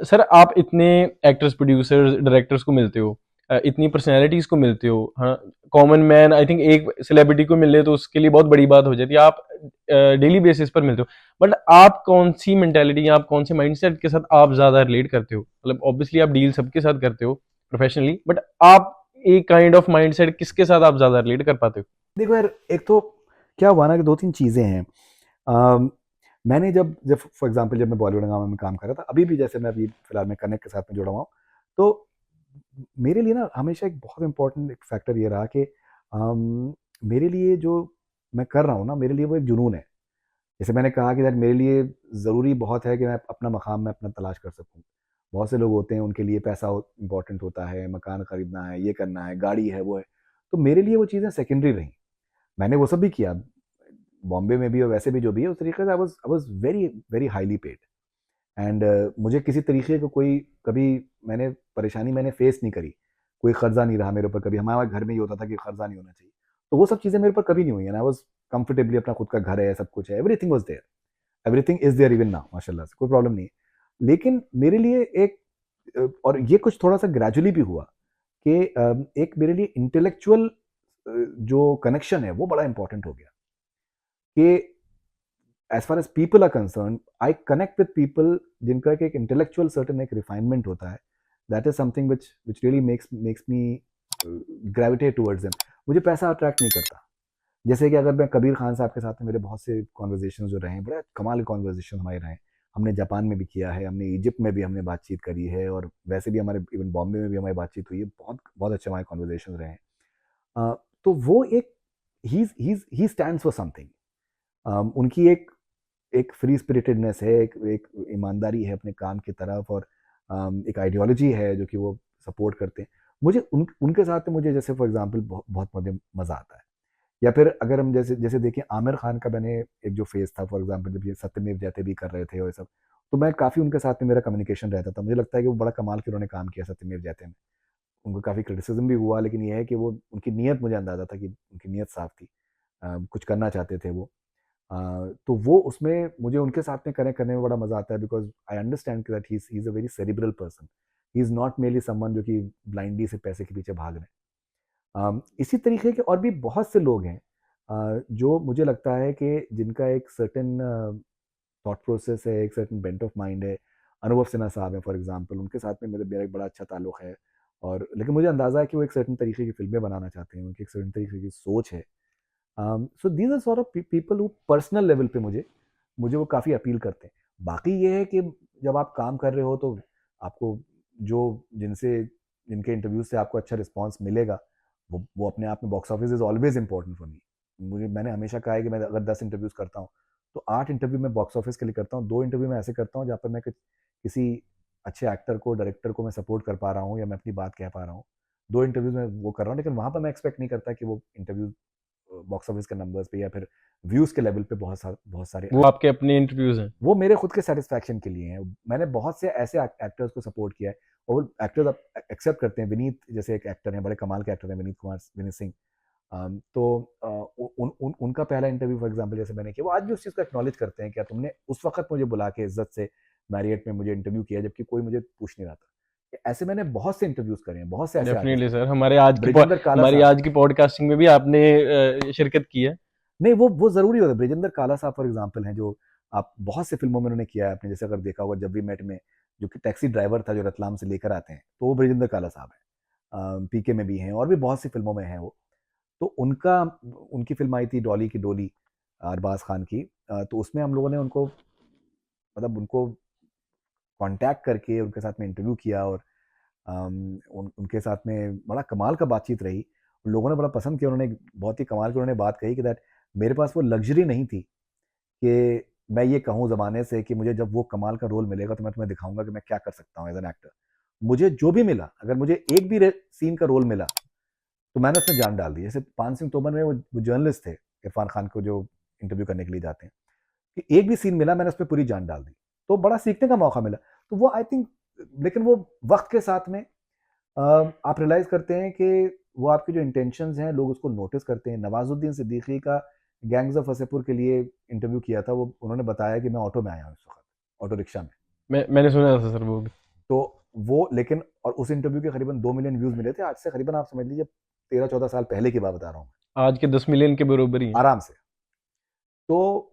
सर आप इतने एक्टर्स, प्रोड्यूसर्स, डायरेक्टर्स को मिलते हो, इतनी पर्सनैलिटीज को मिलते हो, हाँ, कॉमन मैन आई थिंक एक सेलिब्रिटी को मिले तो उसके लिए बहुत बड़ी बात हो जाती है, आप डेली बेसिस पर मिलते हो, बट आप कौन सी मेंटेलिटी या आप कौन से माइंडसेट के साथ आप ज्यादा रिलेट करते हो? मतलब ऑब्वियसली आप डील सबके साथ करते हो प्रोफेशनली, बट आप एक काइंड ऑफ माइंडसेट किसके साथ आप ज्यादा रिलेट कर पाते हो? देखो यार, एक तो क्या हुआ ना कि दो तीन चीजें हैं। अम, मैंने जब जब फॉर एग्जांपल जब मैं बॉलीवुड हंगामा में काम कर रहा था, अभी भी जैसे मैं अभी फिलहाल में कनेक्ट के साथ में जुड़ा हुआ हूँ, तो मेरे लिए ना हमेशा एक बहुत इंपॉर्टेंट एक फैक्टर ये रहा कि मेरे लिए जो मैं कर रहा हूँ ना, मेरे लिए वो एक जुनून है। जैसे मैंने कहा कि यार मेरे लिए ज़रूरी बहुत है कि मैं अपना मकाम मैं अपना तलाश कर सकूँ। बहुत से लोग होते हैं उनके लिए पैसा इंपॉर्टेंट होता है, मकान खरीदना है, ये करना है, गाड़ी है, वो है। तो मेरे लिए वो चीज़ें सेकेंडरी रहीं। मैंने वो सब भी किया, बॉम्बे में भी और वैसे भी जो भी है, उस तरीके से I was very very highly paid. And मुझे किसी तरीके का कोई कभी मैंने परेशानी मैंने फेस नहीं करी, कोई कर्जा नहीं रहा मेरे ऊपर कभी। हमारे घर में ये होता था कि कर्जा नहीं होना चाहिए, तो वो सब चीज़ें मेरे ऊपर कभी नहीं हुई, एंड आई वाज कंफर्टेबली, अपना खुद का घर है, सब कुछ है, everything was there, everything is there even now, माशाल्लाह से कोई प्रॉब्लम नहीं है। लेकिन मेरे लिए एक और ये कुछ थोड़ा सा ग्रेजुअली भी हुआ कि एक मेरे लिए इंटेलेक्चुअल जो कनेक्शन है वो बड़ा इंपॉर्टेंट हो गया कि as far as people are concerned, I connect with people जिनका एक इंटेलेक्चुअल सर्टन एक रिफाइनमेंट होता है, that is something which really makes me gravitate towards them. मुझे पैसा अट्रैक्ट नहीं करता। जैसे कि अगर मैं कबीर खान साहब के साथ में मेरे बहुत से कॉन्वर्जेशन जो रहे हैं, बड़े कमाल के कॉन्वर्जेशन हमारे रहे हैं। हमने जापान में भी किया है, हमने इजिप्ट में भी हमने बातचीत करी है, और वैसे भी हमारे इवन बॉम्बे में भी हमारी बातचीत हुई है, बहुत बहुत अच्छे हमारे कॉन्वर्जेशन रहे हैं। तो वो एक ही स्टैंड्स फॉर समथिंग। उनकी एक एक फ्री स्पिरिटेडनेस है, एक ईमानदारी है अपने काम की तरफ, और एक आइडियोलॉजी है जो कि वो सपोर्ट करते हैं। मुझे उनके साथ में मुझे जैसे फॉर एग्जांपल बहुत मुझे मज़ा आता है। या फिर अगर हम जैसे जैसे देखें आमिर खान का, मैंने एक जो फेज था फॉर एग्जांपल जब ये सत्यमेव जयते भी कर रहे थे और ये सब, तो मैं काफ़ी उनके साथ में मेरा कम्युनिकेशन रहता था। मुझे लगता है कि वो बड़ा कमाल के उन्होंने काम किया सत्यमेव जयते में। उनको काफ़ी क्रिटिसिज्म भी हुआ, लेकिन ये है कि वो उनकी नीयत, मुझे अंदाज़ा था कि उनकी नीयत साफ़ थी। कुछ करना चाहते थे वो। अ, तो वो उसमें मुझे उनके साथ में कनेक्ट करने में बड़ा मज़ा आता है, because I understand that he is a very cerebral person. He is not merely someone जो कि ब्लाइंडली से पैसे के पीछे भाग रहे हैं। इसी तरीके के और भी बहुत से लोग हैं जो मुझे लगता है कि जिनका एक सर्टेन थॉट प्रोसेस है, एक सर्टेन बेंट ऑफ माइंड है। अनुभव सिन्हा साहब हैं फॉर एग्जांपल, उनके साथ में मेरा एक बड़ा अच्छा ताल्लुक है। और लेकिन मुझे अंदाज़ा है कि वो एक सर्टेन तरीके की फ़िल्में बनाना चाहते हैं, उनकी एक सर्टेन तरीके की सोच है। So these are sort of people who personal level पे मुझे वो काफ़ी अपील करते हैं। बाकी ये है कि जब आप काम कर रहे हो तो आपको जो जिनके इंटरव्यूज़ से आपको अच्छा रिस्पॉन्स मिलेगा, वो अपने आप में box office is always important for me. मैंने हमेशा कहा है कि मैं अगर 10 इंटरव्यूज़ करता हूँ, तो 8 इंटरव्यू मैं बॉक्स ऑफिस के लिए करता हूँ, 2 इंटरव्यू मैं ऐसे करता हूँ जहाँ पर मैं किसी अच्छे एक्टर को, डायरेक्टर को मैं सपोर्ट कर पा रहा हूँ या मैं अपनी बात कह पा रहा हूँ। 2 इंटरव्यूज़ मैं वो कर रहा हूँ, लेकिन वहाँ पर मैं एक्सपेक्ट नहीं करता कि वो इंटरव्यू बॉक्स ऑफिस के नंबर्स पे या फिर व्यूज़ के लेवल पे बहुत सारे वो आए। आपके अपने इंटरव्यूज हैं? वो मेरे खुद के सेटिस्फैक्शन के लिए हैं। मैंने बहुत से ऐसे एक्टर्स को सपोर्ट किया है, और एक्टर्स अब एक्सेप्ट करते हैं। विनीत जैसे एक एक्टर हैं, बड़े कमाल के एक्टर हैं, विनीत सिंह। तो उनका पहला इंटरव्यू फॉर एग्जांपल जैसे मैंने किया, वो आज भी उस चीज़ को एक्नॉलेज करते हैं कि तुमने उस वक्त मुझे बुला के इज्जत से मैरियट में मुझे इंटरव्यू किया, जबकि कोई मुझे पूछ नहीं रहा था। ऐसे मैंने बहुत से इंटरव्यूज करे हैं, बहुत से ऐसे आर्टिस्ट डेफिनेटली हैं। सर, ब्रिजेंद्र काला हमारी साहब, आज की पॉडकास्टिंग में भी आपने शिरकत की है। नहीं वो ज़रूरी होता है। ब्रिजेंद्र काला साहब फॉर एग्जांपल हैं, जो आप बहुत से फ़िल्मों में उन्होंने किया है। आपने जैसे अगर देखा होगा जब वी मेट में, जो कि टैक्सी ड्राइवर था जो रतलाम से लेकर आते हैं, तो वो ब्रिजेंद्र काला साहब हैं। पीके में भी हैं और भी बहुत सी फ़िल्मों में हैं वो। तो उनकी फ़िल्म आई थी डॉली की डोली, अरबाज़ खान की। तो उसमें हम लोगों ने उनको, मतलब उनको कॉन्टैक्ट करके उनके साथ में इंटरव्यू किया, और उनके साथ में बड़ा कमाल का बातचीत रही। लोगों ने बड़ा पसंद किया। उन्होंने बहुत ही कमाल की उन्होंने बात कही कि दैट मेरे पास वो लग्ज़री नहीं थी कि मैं ये कहूँ ज़माने से कि मुझे जब वो कमाल का रोल मिलेगा तो मैं तुम्हें दिखाऊँगा कि मैं क्या कर सकता हूँ एज़ एन एक्टर। मुझे जो भी मिला, अगर मुझे एक भी सीन का रोल मिला, तो मैंने उसमें जान डाल दी। जैसे पान सिंह तोमर में वो जर्नलिस्ट थे, इरफान खान को जो इंटरव्यू करने के लिए जाते हैं, कि एक भी सीन मिला मैंने उसमें पूरी जान डाल दी। तो बड़ा सीखने का मौका मिला। तो वो आई थिंक, लेकिन वो वक्त के साथ में आप रियलाइज करते हैं कि वो आपके जो इंटेंशंस हैं लोग उसको नोटिस करते हैं। नवाजुद्दीन सिद्दीकी का गैंग्स ऑफ फतेहपुर के लिए इंटरव्यू किया था, वो उन्होंने बताया कि मैं ऑटो में आया हूँ इस वक्त, ऑटो रिक्शा में। मैंने सुना था सर वो भी। तो वो लेकिन, और उस इंटरव्यू के करीबन 2 मिलियन व्यूज मिले थे। आज से करीबन आप समझ लीजिए 13-14 साल पहले की बात बता रहा हूँ, आज के 10 मिलियन के बरोबर ही है। आराम से। तो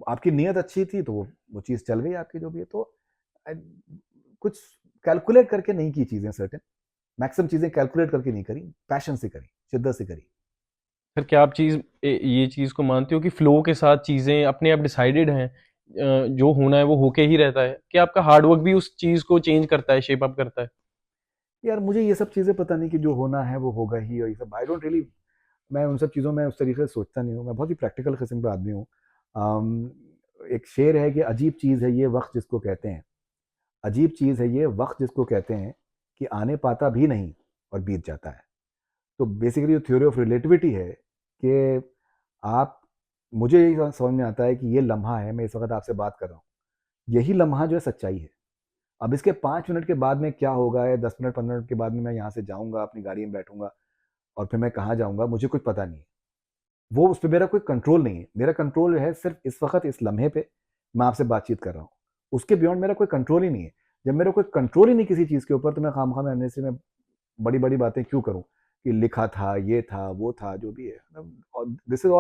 आपकी नीयत अच्छी थी तो वो चीज़ चल गई आपकी जो भी है। तो अ, कुछ कैलकुलेट करके नहीं की चीज़ें, सर्टेन मैक्सिमम चीज़ें कैलकुलेट करके नहीं करी, पैशन से करी, शिद्दत से करी। सर क्या आप ये चीज़ को मानते हो कि फ्लो के साथ चीज़ें अपने आप डिसाइडेड हैं? जो होना है वो होके ही रहता है, कि आपका हार्ड वर्क भी उस चीज़ को चेंज करता है, शेप अप करता है? यार मुझे ये सब चीज़ें पता नहीं कि जो होना है वो होगा ही, और ये सब आई डोंट रियली, मैं उन सब चीज़ों में उस तरीके से सोचता नहीं हूँ। मैं बहुत ही प्रैक्टिकल किस्म का आदमी हूँ। अम, एक शेर है कि अजीब चीज़ है ये वक्त जिसको कहते हैं, अजीब चीज़ है ये वक्त जिसको कहते हैं, कि आने पाता भी नहीं और बीत जाता है। तो बेसिकली जो थ्योरी ऑफ रिलेटिविटी है कि आप, मुझे ये समझ में आता है कि ये लम्हा है, मैं इस वक्त आपसे बात कर रहा हूँ, यही लम्हा जो है सच्चाई है। अब इसके 5 मिनट के बाद में क्या होगा या 10 मिनट 15 मिनट के बाद में मैं यहाँ से जाऊँगा, अपनी गाड़ी में बैठूँगा और फिर मैं कहाँ जाऊँगा, मुझे कुछ पता नहीं है। वो उस पे मेरा कोई कंट्रोल नहीं है। मेरा कंट्रोल है सिर्फ़ इस वक़्त, इस लम्हे पे मैं आपसे बातचीत कर रहा हूँ। उसके बियॉन्ड मेरा कोई कंट्रोल ही नहीं है। जब मेरा कोई कंट्रोल ही नहीं किसी चीज़ के ऊपर, तो मैं खामख़ा में अननेसेसरी में बड़ी-बड़ी बातें क्यों करूँ कि लिखा था, ये था, वो था, जो भी है। और this is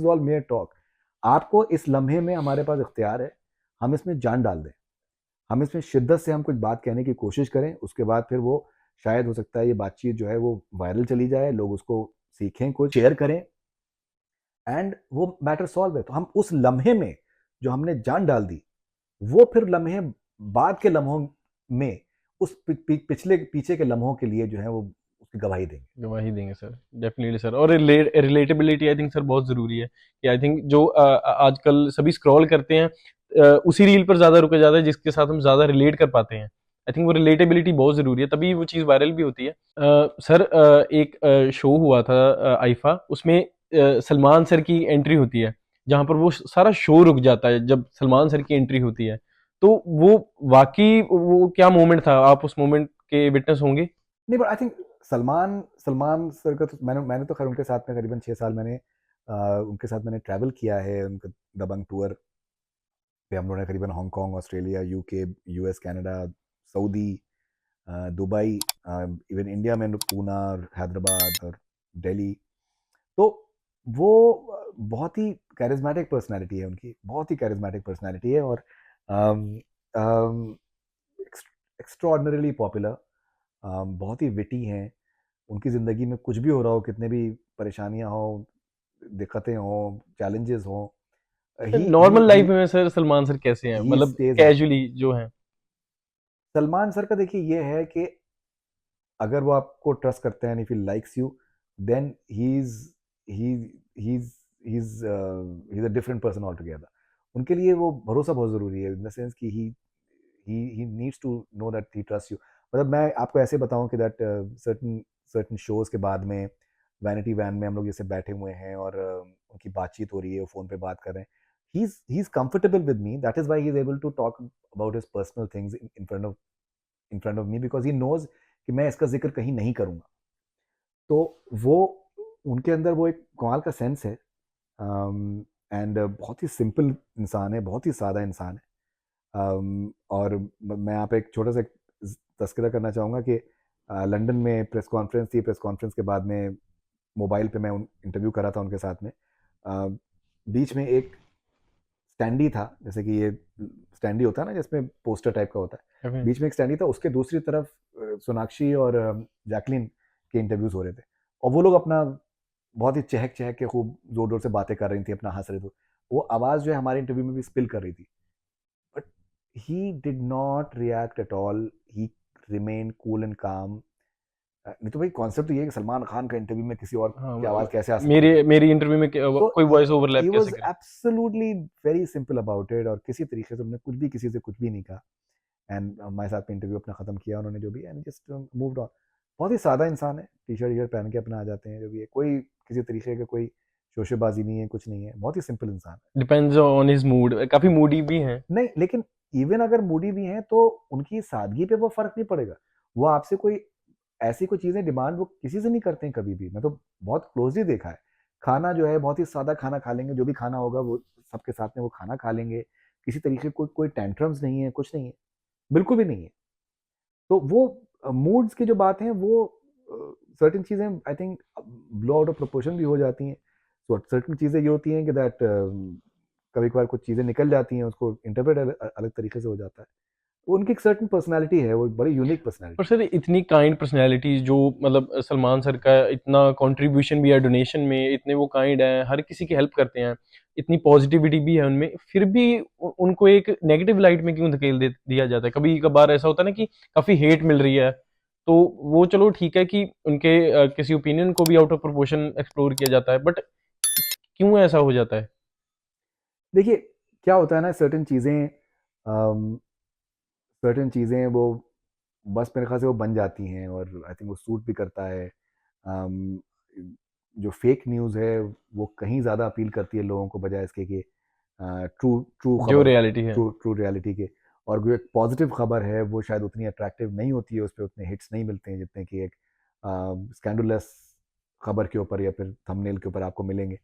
all mayor talk. आपको इस लम्हे में हमारे पास इख्तियार है, हम इसमें जान डाल दें। हम इसमें शिद्दत से हम कुछ बात कहने की कोशिश करें, उसके बाद फिर वो शायद हो सकता है ये बातचीत जो है वो वायरल चली जाए, लोग उसको सीखें, कुछ शेयर करें एंड वो मैटर सॉल्व है। तो हम उस लम्हे में जो हमने जान डाल दी, वो फिर लम्हे बाद के लम्हों में उस पिछले पीछे के लम्हों के लिए जो है वो उसकी गवाही देंगे। गवाही देंगे सर, डेफिनेटली सर। और रिलेटेबिलिटी आई थिंक सर बहुत ज़रूरी है कि आई थिंक जो आजकल सभी स्क्रॉल करते हैं, उसी रील पर ज़्यादा रुके जाते हैं जिसके साथ हम ज़्यादा रिलेट कर पाते हैं। आई थिंक वो रिलेटेबिलिटी बहुत ज़रूरी है, तभी वो चीज़ वायरल भी होती है। सर, एक शो हुआ था आईफा, उसमें सलमान सर की एंट्री होती है, जहाँ पर वो सारा शो रुक जाता है जब सलमान सर की एंट्री होती है। तो वो वाकई वो क्या मोमेंट था, आप उस मोमेंट के विटनेस होंगे? नहीं, but I think Salman Salman sir का तो मैंने तो खैर उनके साथ में करीबन 6 साल मैंने उनके साथ मैंने ट्रैवल किया है। उनका दबंग टूर पे हम लोगों ने करीबन Hong Kong, Australia, UK, US, Canada, Saudi, Dubai, even India में पूना और हैदराबाद और दिल्ली। तो वो बहुत ही कैरिज्मेटिक पर्सनैलिटी है उनकी, बहुत ही कैरिज्मेटिक पर्सनैलिटी है और एक्स्ट्रॉर्डनरीली पॉपुलर, बहुत ही विटी हैं। उनकी ज़िंदगी में कुछ भी हो रहा हो, कितने भी परेशानियाँ हों, दिक्कतें हों, चैलेंजेस हों, ही ही नॉर्मल ही लाइफ में सर सलमान सर कैसे हैं, ही मतलब स्टेज ऑन। कैजुअली जो हैं? सलमान सर का देखिए ये है कि अगर वो आपको ट्रस्ट करते हैं, if he likes you, then he he is a different person all together. उनके लिए वो भरोसा बहुत ज़रूरी है, इन द सेंस कि he needs to know that he trust you. मतलब मैं आपको ऐसे बताऊं कि दैट सर्टन सर्टन शोज़ के बाद में वैनिटी वैन में हम लोग जैसे बैठे हुए हैं और उनकी बातचीत हो रही है, वो फ़ोन पे बात कर रहे हैं। He is comfortable with me, that is why he is able to talk about his personal things in front of me, because he knows कि मैं इसका ज़िक्र कहीं नहीं करूँगा। तो वो उनके अंदर वो एक कमाल का सेंस है। एंड बहुत ही सिंपल इंसान है, बहुत ही सादा इंसान है। और मैं यहाँ पे एक छोटा सा तस्करा करना चाहूँगा कि लंदन में प्रेस कॉन्फ्रेंस थी। प्रेस कॉन्फ्रेंस के बाद में मोबाइल पे मैं इंटरव्यू कर रहा था उनके साथ में। अ, बीच में एक स्टैंडी था, जैसे कि ये स्टैंडी होता है ना जिसमें पोस्टर टाइप का होता है। Okay. बीच में एक स्टैंडी था, उसके दूसरी तरफ सोनाक्षी और जैकलीन के इंटरव्यूज हो रहे थे और वो लोग अपना बहुत ही चहक चहक के खूब जोर जोर से बातें कर रही थी, अपना हंस रही थी। वो आवाज़ जो है हमारे इंटरव्यू में भी स्पिल कर रही थी, but he did not react at all. He remain cool and काम। नहीं तो भाई कॉन्सेप्ट तो ये है कि सलमान खान का इंटरव्यू में किसी और हाँ, की आवाज़ कैसे आ सकती है। मेरे मेरी इंटरव्यू में तो कोई वॉइस ओवरलैप ही कैसे वाज करे? Absolutely very simple about it, और किसी तरीके से उन्होंने कुछ भी किसी से कुछ भी नहीं कहा। एंड हमारे साथ में इंटरव्यू अपना ख़त्म किया उन्होंने जो भी, एंड जस्ट मूव्ड ऑन। बहुत ही सादा इंसान है, टी शर्ट पहन के अपना आ जाते हैं, जो भी है, कोई किसी तरीके का कोई शोशेबाजी नहीं है, कुछ नहीं है, बहुत ही सिंपल इंसान है। डिपेंड्स ऑन हिज मूड, काफी मूडी भी हैं। नहीं, लेकिन इवन अगर मूडी भी हैं तो उनकी सादगी पे वो फ़र्क नहीं पड़ेगा। वो आपसे कोई ऐसी कोई चीज़ें डिमांड वो किसी से नहीं करते हैं कभी भी। मैं तो बहुत क्लोज़ली देखा है। खाना जो है बहुत ही सादा खाना खा लेंगे, जो भी खाना होगा वो सबके साथ में वो खाना खा लेंगे। किसी तरीके से कोई कोई टेंट्रम्स नहीं है, कुछ नहीं है, बिल्कुल भी नहीं है। तो वो मूड्स की जो बात है वो सर्टेन चीज़ें I think blow out of proportion भी हो जाती हैं। तो सर्टेन चीज़ें ये होती हैं कि दैट कभी-कभार कुछ चीज़ें निकल जाती हैं, उसको इंटरप्रेट अलग तरीके से हो जाता है। वो उनकी एक सर्टेन पर्सनैलिटी है, वो एक बड़ी यूनिक और पर्सनैलिटी है। सर इतनी काइंड पर्सनैलिटी, जो मतलब सलमान सर का इतना कंट्रीब्यूशन भी है डोनेशन में, इतने वो काइंड हैं, हर किसी की हेल्प करते हैं, इतनी पॉजिटिविटी भी है उनमें, फिर भी उनको एक नेगेटिव लाइट में क्यों धकेल दिया जाता है? कभी कभार ऐसा होता है ना कि काफी हेट मिल रही है, तो वो चलो ठीक है कि उनके किसी ओपिनियन को भी आउट ऑफ प्रोपोर्शन एक्सप्लोर किया जाता है, बट क्यों ऐसा हो जाता है? देखिए, क्या होता है ना, अम, सर्टेन चीज़ें वो बस मेरे ख़्याल से वो बन जाती हैं और आई थिंक वो सूट भी करता है। जो फेक न्यूज़ है वो कहीं ज़्यादा अपील करती है लोगों को, बजाय इसके कि ट्रू ट्रू जो खबर रियलिटी है। ट्रू ट्रू रियलिटी के। और जो एक पॉजिटिव खबर है वो शायद उतनी अट्रैक्टिव नहीं होती है, उस पर उतने हिट्स नहीं मिलते हैं जितने कि एक स्कैंडुलस खबर के ऊपर या फिर थंबनेल के ऊपर आपको मिलेंगे।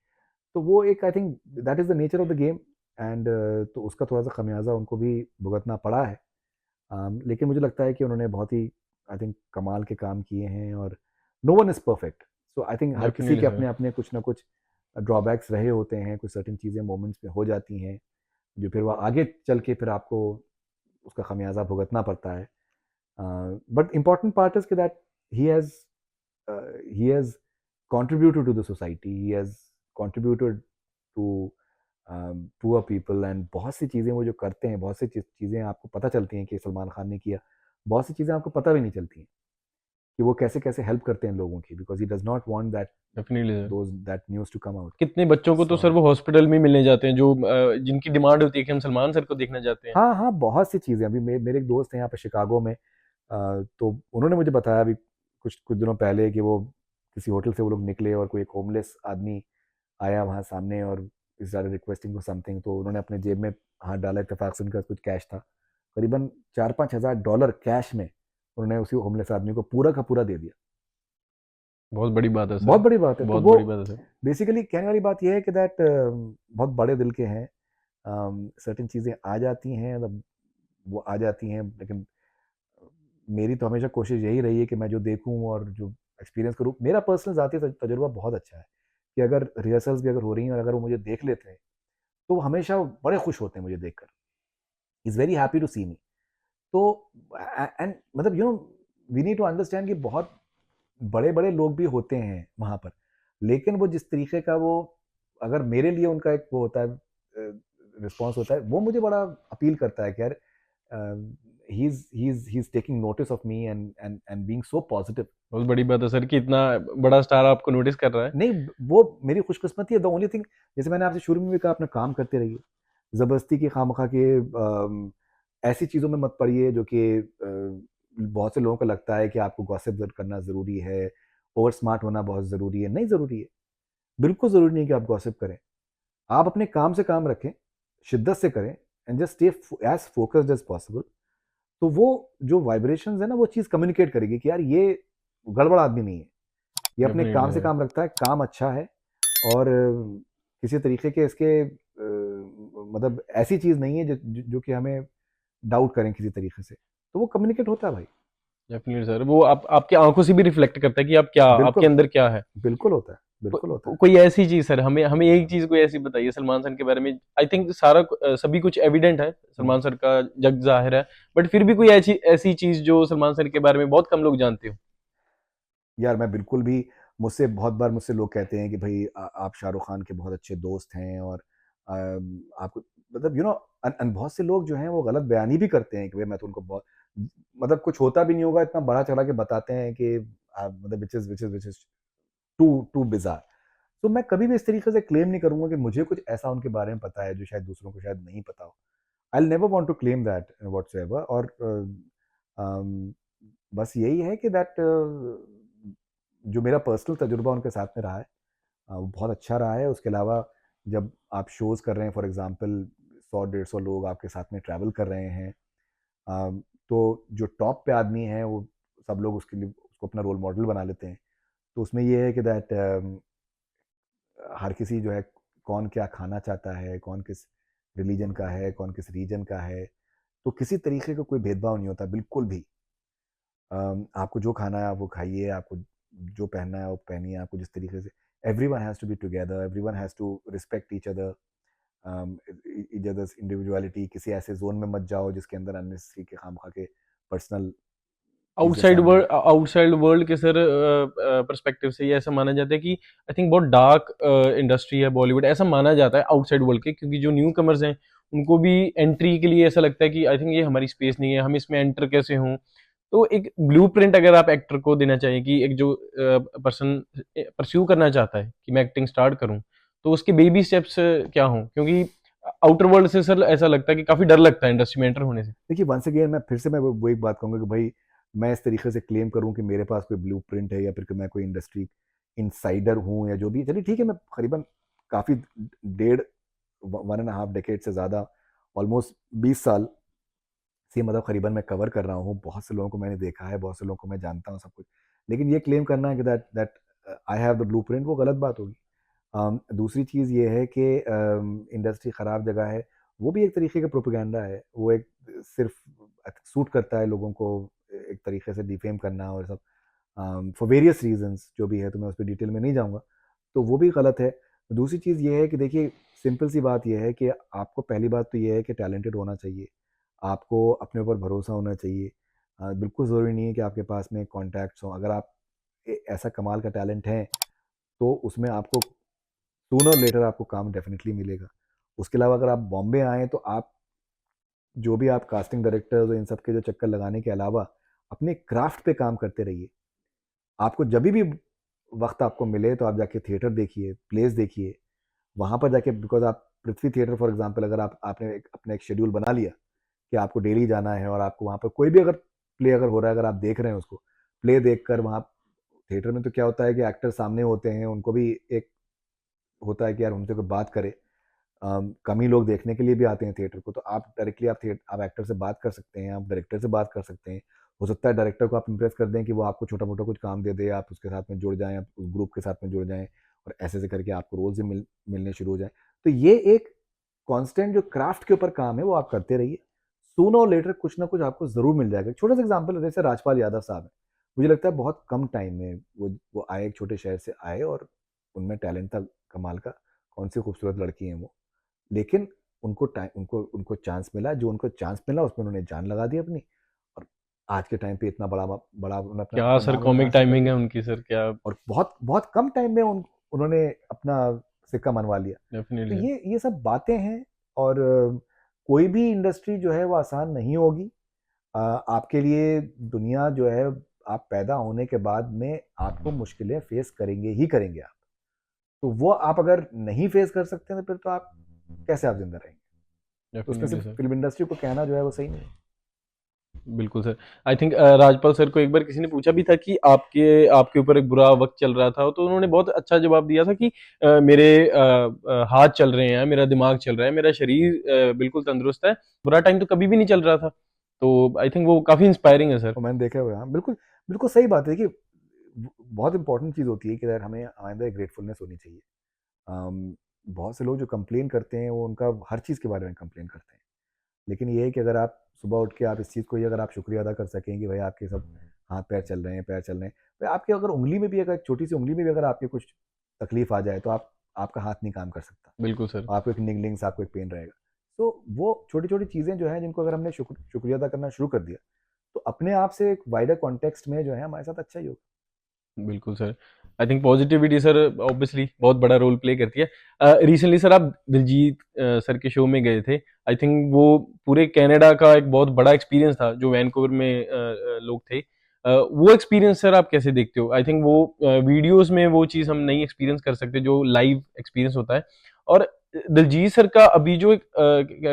तो वो एक आई think that is the nature of the game. And तो उसका थोड़ा सा खमियाजा उनको भी भुगतना पड़ा है। लेकिन मुझे लगता है कि उन्होंने बहुत ही आई थिंक कमाल के काम किए हैं। और no one is perfect, so I think हर किसी डेफिनेटली के सर। अपने अपने कुछ ना कुछ ड्रॉबैक्स रहे होते हैं, कुछ सर्टेन चीज़ें मोमेंट्स में हो जाती हैं जो फिर वो आगे चल के फिर आपको उसका खमियाजा भुगतना पड़ता है। बट इम्पॉर्टेंट पार्ट इज कि that he has he has contributed to the society, he has contributed to poor people. And बहुत सी चीज़ें वो जो करते हैं, बहुत सी चीज़ें आपको पता चलती हैं कि सलमान खान ने किया, बहुत सी चीज़ें आपको पता भी नहीं चलती हैं कि वो कैसे कैसे हेल्प करते हैं लोगों की, because he does not want that definitely sir. Those that news to come out. कितने बच्चों को तो सो सर वो हॉस्पिटल में मिलने जाते हैं जो जिनकी डिमांड होती है कि हम सलमान सर को देखना चाहते हैं। हाँ हाँ, बहुत सी चीज़ें। अभी मेरे एक दोस्त हैं यहाँ पे शिकागो में, तो उन्होंने मुझे बताया अभी कुछ कुछ दिनों पहले कि वो किसी होटल से वो लोग निकले और कोई एक होमलेस आदमी आया वहाँ सामने और स्टार्टेड रिक्वेस्टिंग फॉर समथिंग। तो उन्होंने अपने जेब में हाथ डाला, इत्तेफाक से उनका कुछ कैश था, करीबन 4-5 हज़ार डॉलर कैश में उन्होंने उसी होमलेस आदमी को पूरा का पूरा दे दिया। बहुत बड़ी बात है बहुत सर। बड़ी बात है। तो बहुत वो बड़ी बात है सर। बेसिकली कहने वाली बात यह है कि दैट बहुत बड़े दिल के हैं। सर्टेन चीज़ें आ जाती हैं, मतलब वो आ जाती हैं, लेकिन मेरी तो हमेशा कोशिश यही रही है कि मैं जो देखूं और जो एक्सपीरियंस करूं, मेरा पर्सनल ज़ाती तजुर्बा बहुत अच्छा है कि अगर रिहर्सल्स भी अगर हो रही हैं और अगर वो मुझे देख लेते हैं तो वो हमेशा बड़े खुश होते हैं मुझे देखकर। Is very happy to see me. तो एंड मतलब you know we need to understand कि बहुत बड़े बड़े लोग भी होते हैं वहाँ पर, लेकिन वो जिस तरीके का वो अगर मेरे लिए उनका एक वो होता है रिस्पॉन्स होता है, वो मुझे बड़ा अपील करता है कि यार he is taking notice of me and being so positive. बहुत बड़ी बात है सर कि इतना बड़ा स्टार आपको नोटिस कर रहा है। नहीं, वो मेरी खुशकिस्मती है। द ओनली थिंग, जैसे मैंने आपसे शुरू में भी कहा, अपना काम करते रहिए, ज़बरदस्ती के खामखा के ऐसी चीज़ों में मत पड़िए जो कि बहुत से लोगों को लगता है कि आपको गॉसिप करना ज़रूरी है, ओवर स्मार्ट होना बहुत ज़रूरी है। नहीं ज़रूरी है, बिल्कुल ज़रूरी नहीं है कि आप गॉसिप करें। आप अपने काम से काम रखें, शिद्दत से करें and just stay as focused as possible. तो वो जो वाइब्रेशंस है ना, वो चीज़ कम्युनिकेट करेगी कि यार ये गड़बड़ आदमी नहीं है, ये अपने डेफिनेटली काम से सर। काम रखता है, काम अच्छा है। और किसी तरीके के इसके मतलब ऐसी चीज़ नहीं है जो कि हमें डाउट करें किसी तरीके से। तो वो कम्युनिकेट होता है भाई। डेफिनेटली सर, वो आप आपकी आंखों से भी रिफ्लेक्ट करता है कि आप क्या, आपके बिल्कुल, अंदर क्या है। बिल्कुल होता है, बिल्कुल होता है। कोई ऐसी चीज सर, हमें हमें एक चीज कोई ऐसी बताइए सलमान सर के बारे में। आई थिंक सारा सभी कुछ एविडेंट है, हम्म। सलमान सर का जग जाहिर है। बट फिर भी कोई ऐसी ऐसी चीज जो सलमान सर के बारे में बहुत कम लोग जानते हो। यार मैं बिल्कुल भी, मुझसे बहुत बार मुझसे लोग कहते हैं कि भाई आप शाहरुख खान के बहुत अच्छे दोस्त हैं और आपको मतलब बहुत से लोग जो हैं वो गलत बयानी भी करते हैं कि भाई मैं तो उनको बहुत, मतलब कुछ होता भी नहीं होगा, इतना बड़ा चढ़ा के बताते हैं कि मतलब which is too too bizarre. तो मैं कभी भी इस तरीके से क्लेम नहीं करूंगा कि मुझे कुछ ऐसा उनके बारे में पता है जो शायद दूसरों को शायद नहीं पता हो। I never want to claim that whatsoever. और बस यही है कि दैट जो मेरा पर्सनल तजुर्बा उनके साथ में रहा है वो बहुत अच्छा रहा है। उसके अलावा जब आप शोज़ कर रहे हैं, फॉर एग्जांपल 100-150 लोग आपके साथ में ट्रैवल कर रहे हैं, तो जो टॉप पे आदमी है वो सब लोग उसके लिए उसको अपना रोल मॉडल बना लेते हैं। तो उसमें ये है कि दैट हर किसी जो है, कौन क्या खाना चाहता है, कौन किस रिलीजन का है, कौन किस रीजन का है, तो किसी तरीके का कोई भेदभाव नहीं होता बिल्कुल भी। आपको जो खाना है आप वो खाइए, आपको जो पहनना है वो पहनिए, आपको जिस तरीके से, everyone has to be together, everyone has to respect each other, each others individuality. किसी ऐसे जोन में मत जाओ जिसके अंदर अननेसेसरी के खामखा के पर्सनल चीज़ें सामने। आउटसाइड वर्ल्ड के सर पर्सपेक्टिव से ये ऐसा माना जाता है कि आई थिंक बहुत डार्क इंडस्ट्री है बॉलीवुड, ऐसा माना जाता है आउटसाइड वर्ल्ड के, क्योंकि जो न्यू कमर्स हैं उनको भी एंट्री के लिए ऐसा लगता है कि आई थिंक ये हमारी स्पेस नहीं है, हम इसमें एंटर कैसे हों। तो एक ब्लूप्रिंट अगर आप एक्टर को देना चाहिए कि एक जो पर्सन परस्यू करना चाहता है कि मैं एक्टिंग स्टार्ट करूं, तो उसके बेबी स्टेप्स क्या हों, क्योंकि आउटर वर्ल्ड से सर ऐसा लगता है कि काफी डर लगता है इंडस्ट्री में एंटर होने से। देखिए, वंस अगेन मैं फिर से मैं वो एक बात कहूँगा कि भाई मैं इस तरीके से क्लेम करूँ कि मेरे पास कोई ब्लूप्रिंट है या फिर कि मैं कोई इंडस्ट्री इनसाइडर हूँ या जो भी, चलिए ठीक है, मैं करीबन काफ़ी 1.5 वन एंड हाफ डेकेड से ज़्यादा, ऑलमोस्ट 20 साल से मतलब करीबन मैं कवर कर रहा हूँ। बहुत से लोगों को मैंने देखा है, बहुत से लोगों को मैं जानता हूँ सब कुछ। लेकिन ये क्लेम करना है कि that that I have the blueprint, वो गलत बात होगी। दूसरी चीज़ ये है कि इंडस्ट्री ख़राब जगह है, वो भी एक तरीके का प्रोपेगेंडा है। वो एक सिर्फ़ सूट करता है लोगों को एक तरीके से डिफेम करना और सब, फॉर वेरियस रीज़न्स जो भी है, तो मैं उस पे डिटेल में नहीं जाऊँगा। तो वो भी गलत है। दूसरी चीज़ ये है कि देखिए, सिंपल सी बात ये है कि आपको पहली बात तो ये है कि टैलेंटेड होना चाहिए। आपको अपने ऊपर भरोसा होना चाहिए। बिल्कुल ज़रूरी नहीं है कि आपके पास में कॉन्टैक्ट्स हों। अगर आप ऐसा कमाल का टैलेंट है, तो उसमें आपको सूनर और लेटर आपको काम डेफ़िनिटली मिलेगा। उसके अलावा अगर आप बॉम्बे आएँ, तो आप जो भी आप कास्टिंग डायरेक्टर्स और इन सब के जो चक्कर लगाने के अलावा, अपने क्राफ़्ट पे काम करते रहिए। आपको जभी भी वक़्त आपको मिले, तो आप जाके थिएटर देखिए, प्लेज़ देखिए। वहाँ पर जाके, बिकॉज़ आप पृथ्वी थिएटर फॉर एग्ज़ाम्पल, अगर आपने अपना एक शेड्यूल बना लिया कि आपको डेली जाना है, और आपको वहाँ पर कोई भी अगर प्ले अगर हो रहा है, अगर आप देख रहे हैं उसको, प्ले देखकर वहाँ थिएटर में तो क्या होता है कि एक्टर सामने होते हैं, उनको भी एक होता है कि यार उनसे कोई बात करे। कम ही लोग देखने के लिए भी आते हैं थिएटर को, तो आप डायरेक्टली आप एक्टर से बात कर सकते हैं, आप डायरेक्टर से बात कर सकते हैं। हो सकता है डायरेक्टर को आप इम्प्रेस कर दें कि वो आपको छोटा-मोटा कुछ काम दे दे, आप उसके साथ में जुड़ जाएँ, आप उस ग्रुप के साथ में जुड़ जाएँ, और ऐसे-ऐसे करके आपको रोल्स भी मिलने शुरू हो जाएँ। तो ये एक कांस्टेंट जो क्राफ्ट के ऊपर काम है, वो आप करते रहिए। सूनर और लेटर कुछ ना कुछ आपको ज़रूर मिल जाएगा। छोटा-सा एग्ज़ाम्पल जैसे राजपाल यादव साहब हैं। मुझे लगता है बहुत कम टाइम में वो आए, एक छोटे शहर से आए, और उनमें टैलेंट था कमाल का। कौन-सी खूबसूरत लड़की हैं वो। लेकिन उनको उनको चांस मिला, जो उनको चांस मिला उसमें उन्होंने जान लगा दी अपनी, और आज के टाइम पे इतना बड़ा उन्होंने अपना क्या अपना सर नाम उन्होंने कॉमिक हासिल कर टाइमिंग है लिया, उनकी सर, क्या और बहुत बहुत कम टाइम में उन्होंने अपना सिक्का मनवा लिया। तो डेफिनेटली सर। ये सब बातें हैं, और कोई भी इंडस्ट्री जो है वो आसान नहीं होगी। आपके लिए दुनिया जो है, आप पैदा होने के बाद में आपको मुश्किलें फेस करेंगे ही करेंगे आप। तो वो आप अगर नहीं फेस कर सकते हैं, तो फिर तो आप कैसे आप जिंदा रहेंगे। तो उसमें डेफिनेटली सिर्फ सर। फिल्म इंडस्ट्री को कहना जो है वो सही नहीं है। बिल्कुल sir. I think Rajpal sir को एक बार किसी ने पूछा भी था कि आपके आपके ऊपर एक बुरा वक़्त चल रहा था, तो उन्होंने बहुत अच्छा जवाब दिया था कि मेरे हाथ चल रहे हैं, मेरा दिमाग चल रहा है, मेरा शरीर बिल्कुल तंदुरुस्त है, बुरा टाइम तो कभी भी नहीं चल रहा था। तो आई थिंक वो काफ़ी इंस्पायरिंग है सर। और मैंने देखा हुआ है, हाँ, बिल्कुल, बिल्कुल सही बात है कि बहुत इंपॉर्टेंट चीज़ होती है कि यार हमें आइंदा एक ग्रेटफुलनेस होनी चाहिए। बहुत से लोग जो कंप्लेन करते हैं, वो उनका हर चीज़ के बारे में कंप्लेन करते हैं। लेकिन ये है कि अगर आप सुबह उठ के आप इस चीज़ को ही अगर आप शुक्रिया अदा कर सकें कि भाई आपके सब हाथ पैर चल रहे हैं, पैर चल रहे हैं। भाई आपके अगर उँगली में भी, अगर छोटी सी उँगली में भी अगर आपके कुछ तकलीफ आ जाए, तो आपका हाथ नहीं काम कर सकता। बिल्कुल सर। आपको एक निगलिंग्स, आपको एक पेन रहेगा। तो वो छोटी-छोटी चीज़ें जो हैं, जिनको अगर हमने शुक्रिया अदा करना शुरू कर दिया, तो अपने आप से एक वाइडर कॉन्टेक्स्ट में जो है हमारे साथ अच्छा ही होगा। बिल्कुल sir. I think positivity sir obviously बहुत बड़ा रोल प्ले करती है। रिसेंटली सर आप दिलजीत सर के शो में गए थे। आई थिंक वो पूरे कनाडा का एक बहुत बड़ा एक्सपीरियंस था जो वैनकूवर में लोग थे। वो एक्सपीरियंस सर आप कैसे देखते हो? आई थिंक वो वीडियोज़ में वो चीज़ हम नहीं एक्सपीरियंस कर सकते जो लाइव एक्सपीरियंस होता है। और दिलजीत सर का अभी जो एक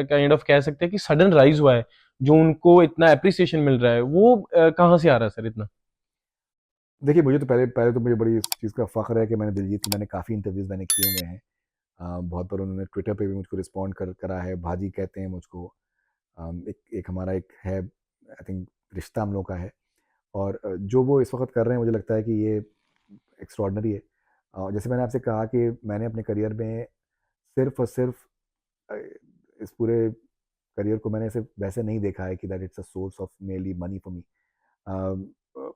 काइंड ऑफ कह सकते हैं कि सडन राइज़ हुआ है, जो उनको इतना एप्रिसिएशन मिल रहा है, वो कहाँ से आ रहा है सर इतना? देखिए, मुझे तो पहले पहले तो मुझे बड़ी इस चीज़ का फ़ख्र है कि मैंने काफ़ी इंटरव्यूज़ मैंने किए हुए हैं। बहुत बार उन्होंने ट्विटर पे भी मुझको रिस्पॉन्ड करा है, भाजी कहते हैं मुझको। एक एक हमारा एक है, आई थिंक रिश्ता हम लोग का है, और जो वो इस वक़्त कर रहे हैं, मुझे लगता है कि ये एक्स्ट्राऑर्डिनरी है। जैसे मैंने आपसे कहा कि मैंने अपने करियर में सिर्फ़ और सिर्फ़ अ, इस पूरे करियर को मैंने सिर्फ़ वैसे नहीं देखा है कि that it's a source of mainly money for me.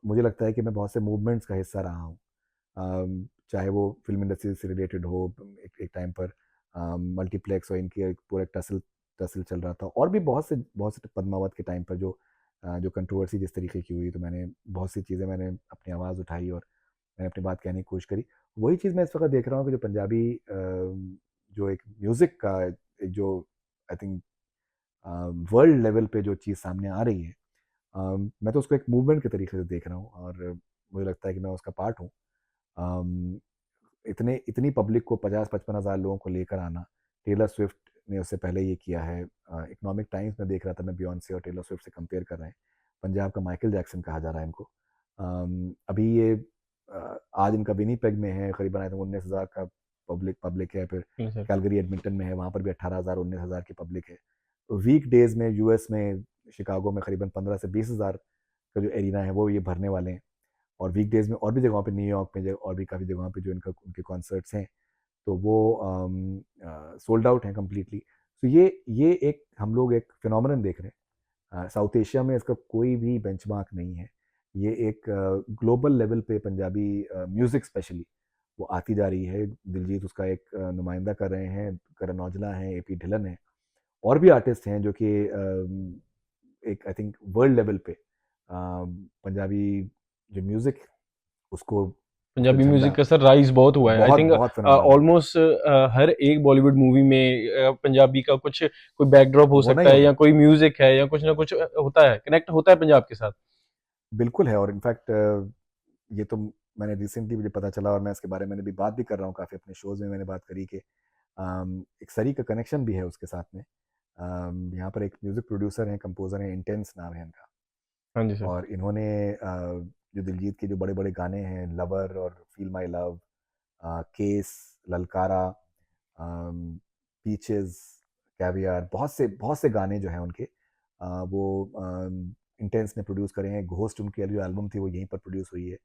मुझे लगता है कि मैं बहुत से मूवमेंट्स का हिस्सा रहा हूँ। चाहे वो फ़िल्म इंडस्ट्री से रिलेटेड हो, एक एक टाइम पर मल्टीप्लेक्स और इनकी एक पूरा टसल टसल चल रहा था, और भी बहुत से पद्मावत के टाइम पर जो कंट्रोवर्सी जिस तरीके की हुई, तो मैंने बहुत सी चीज़ें, मैंने अपनी आवाज़ उठाई और मैंने अपनी बात कहने की कोशिश करी। वही चीज़ मैं इस वक़्त देख रहा हूँ कि जो पंजाबी जो एक म्यूज़िक का एक जो आई थिंक वर्ल्ड लेवल पे जो चीज़ सामने आ रही है, मैं तो उसको एक मूवमेंट के तरीके से देख रहा हूँ, और मुझे लगता है कि मैं उसका पार्ट हूँ। अम, इतने इतनी पब्लिक को 50-55 हज़ार लोगों को लेकर आना, टेलर स्विफ्ट ने उससे पहले ये किया है। इकोनॉमिक टाइम्स में देख रहा था मैं, बियॉन्से और टेलर स्विफ्ट से कंपेयर कर रहे हैं। पंजाब का माइकल जैक्सन कहा जा रहा है इनको। अभी ये आज इनका विनीपेग में है, करीबन आई थिंक 19,000 का पब्लिक पब्लिक है, फिर जी सर। कैलगरी एडमिंटन में है, वहाँ पर भी 18,000 19,000 की पब्लिक है। तो वीक डेज में यूएस में शिकागो में करीबन 15 से 20,000 का जो एरिना है वो ये भरने वाले हैं। और वीक डेज में और भी जगहों पे, न्यूयॉर्क में और भी काफ़ी जगहों पे जो इनका उनके कॉन्सर्ट्स हैं, तो वो सोल्ड आउट हैं कम्प्लीटली। तो ये एक हम लोग एक फिनोमिनन देख रहे हैं। साउथ एशिया में इसका कोई भी बेंचमार्क नहीं है। ये एक ग्लोबल लेवल पे पंजाबी म्यूज़िक स्पेशली वो आती जा रही है। दिलजीत उसका एक नुमाइंदा कर रहे हैं, करण औजला हैं, एपी ढिलन हैं, और भी आर्टिस्ट हैं जो कि एक आई थिंक वर्ल्ड लेवल पे पंजाबी जो म्यूज़िक उसको उसका पंजाबी झंडा म्यूजिक का सर राइज बहुत हुआ है, आई बहुत थिंक बहुत फिनोमिनल है। ऑलमोस्ट हर एक बॉलीवुड मूवी में पंजाबी का कुछ कोई बैकड्रॉप हो होना ही सकता है, होगा। या कोई म्यूजिक है, या कुछ ना कुछ होता है, कनेक्ट होता है पंजाब के साथ। बिल्कुल है। और इनफैक्ट ये तो मैंने रिसेंटली मुझे पता चला, और मैं इसके बारे में भी बात भी कर रहा हूँ काफ़ी अपने शोज़ में, मैंने बात करी कि एक सरी का कनेक्शन भी है उसके साथ में। यहाँ पर एक म्यूज़िक प्रोड्यूसर हैं, कंपोज़र हैं, इंटेंस नाम है इनका। हाँ जी सर। और इन्होंने जो दिलजीत के जो बड़े बड़े गाने हैं, लवर और feel my love, case, Lalkaara, peaches, caviar, बहुत से गाने जो हैं उनके वो इंटेंस ने प्रोड्यूस करे हैं। घोस्ट उनकी जो एल्बम थी वो यहीं पर प्रोड्यूस हुई है।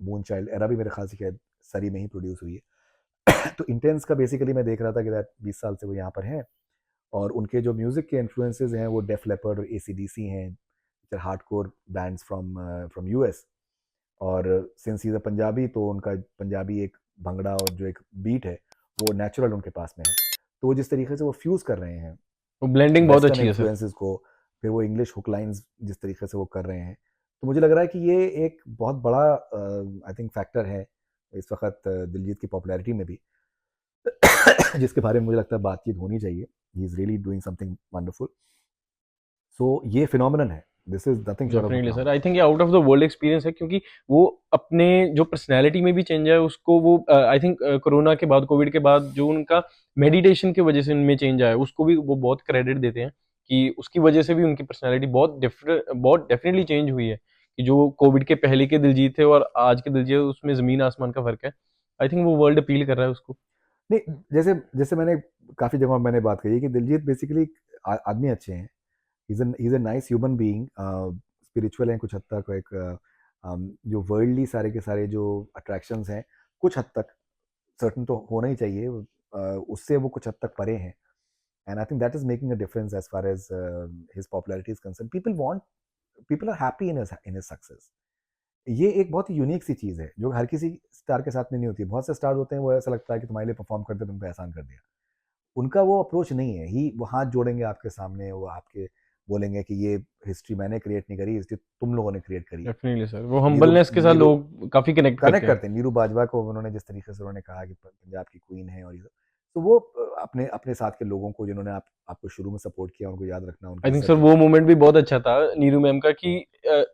मून चाइल्ड एरा भी मेरे ख्याल से शायद सरी में ही प्रोड्यूस हुई है। तो इंटेंस का बेसिकली मैं देख रहा था कि 20 साल से वो यहाँ पर हैं, और उनके जो म्यूज़िक के इन्फ्लुएंसेस हैं वो डेफ लेपर्ड और एसीडीसी हैं, hardcore bands from from US. और since he is a Punjabi, तो उनका पंजाबी एक भंगड़ा और जो एक बीट है वो नेचुरल उनके पास में है। तो वो जिस तरीके से वो फ्यूज़ कर रहे हैं वो ब्लेंडिंग बहुत वेस्टर्न अच्छी है सर। इन्फ्लुएंसेस को, फिर वो इंग्लिश हुक लाइन्स जिस तरीके से वो कर रहे हैं, तो मुझे लग रहा है कि ये एक बहुत बड़ा आई थिंक फैक्टर है इस वक्त दिलजीत की पॉपुलैरिटी में भी, जिसके बारे में मुझे लगता है बातचीत होनी चाहिए। He is really doing something wonderful. So ये फिनोमिनन है, this is nothing short of a definitely sir, phenomenon. I think ये out of the world experience है, क्योंकि वो अपने जो पर्सनैलिटी में भी चेंज है उसको, वो आई थिंक कोरोना के बाद, कोविड के बाद जो उनका मेडिटेशन की वजह से उनमें चेंज आया, उसको भी वो बहुत क्रेडिट देते हैं कि उसकी वजह से भी उनकी पर्सनैलिटी बहुत डिफरेंट, बहुत डेफिनेटली चेंज हुई है, कि जो कोविड के पहले के दिलजीत थे और आज के दिलजीत, उसमें ज़मीन आसमान का फ़र्क है। आई थिंक वो वर्ल्ड अपील कर रहा है उसको। नहीं, जैसे जैसे मैंने काफ़ी जगहों मैंने बात कही है कि दिलजीत बेसिकली आदमी अच्छे हैं। He is a nice human being, spiritual हैं कुछ हद तक, एक जो वर्ल्डली सारे के सारे जो अट्रैक्शंस हैं कुछ हद तक सर्टन तो होना ही चाहिए, उससे वो कुछ हद तक परे हैं। And I think that is making a difference as far as his popularity is concern. People are happy in his success. ये एक बहुत ही यूनिक सी चीज़ है जो हर किसी स्टार के साथ में नहीं होती। बहुत से स्टार होते हैं वो ऐसा लगता है कि तुम्हारे लिए परफॉर्म करते तुम पे एहसान कर दिया। उनका वो अप्रोच नहीं है। ही वो हाथ जोड़ेंगे आपके सामने, वो आपके बोलेंगे कि ये हिस्ट्री मैंने क्रिएट नहीं करी, हिस्ट्री तुम लोगों ने क्रिएट करी है। डेफिनेटली सर, वो नीरू हम्बलनेस के साथ नीरू लोग काफ़ी कनेक्ट करते कनेक्ट हैं। करते हैं। नीरू बाजवा को उन्होंने जिस तरीके से उन्होंने कहा कि पंजाब की क्वीन है और ये सब, तो वो अपने अपने साथ के लोगों को जिन्होंने आपको शुरू में सपोर्ट किया उनको याद रखना, उनकी आई थिंक सर इज्जत है। वो मोमेंट भी बहुत अच्छा था नीरू मैम का, कि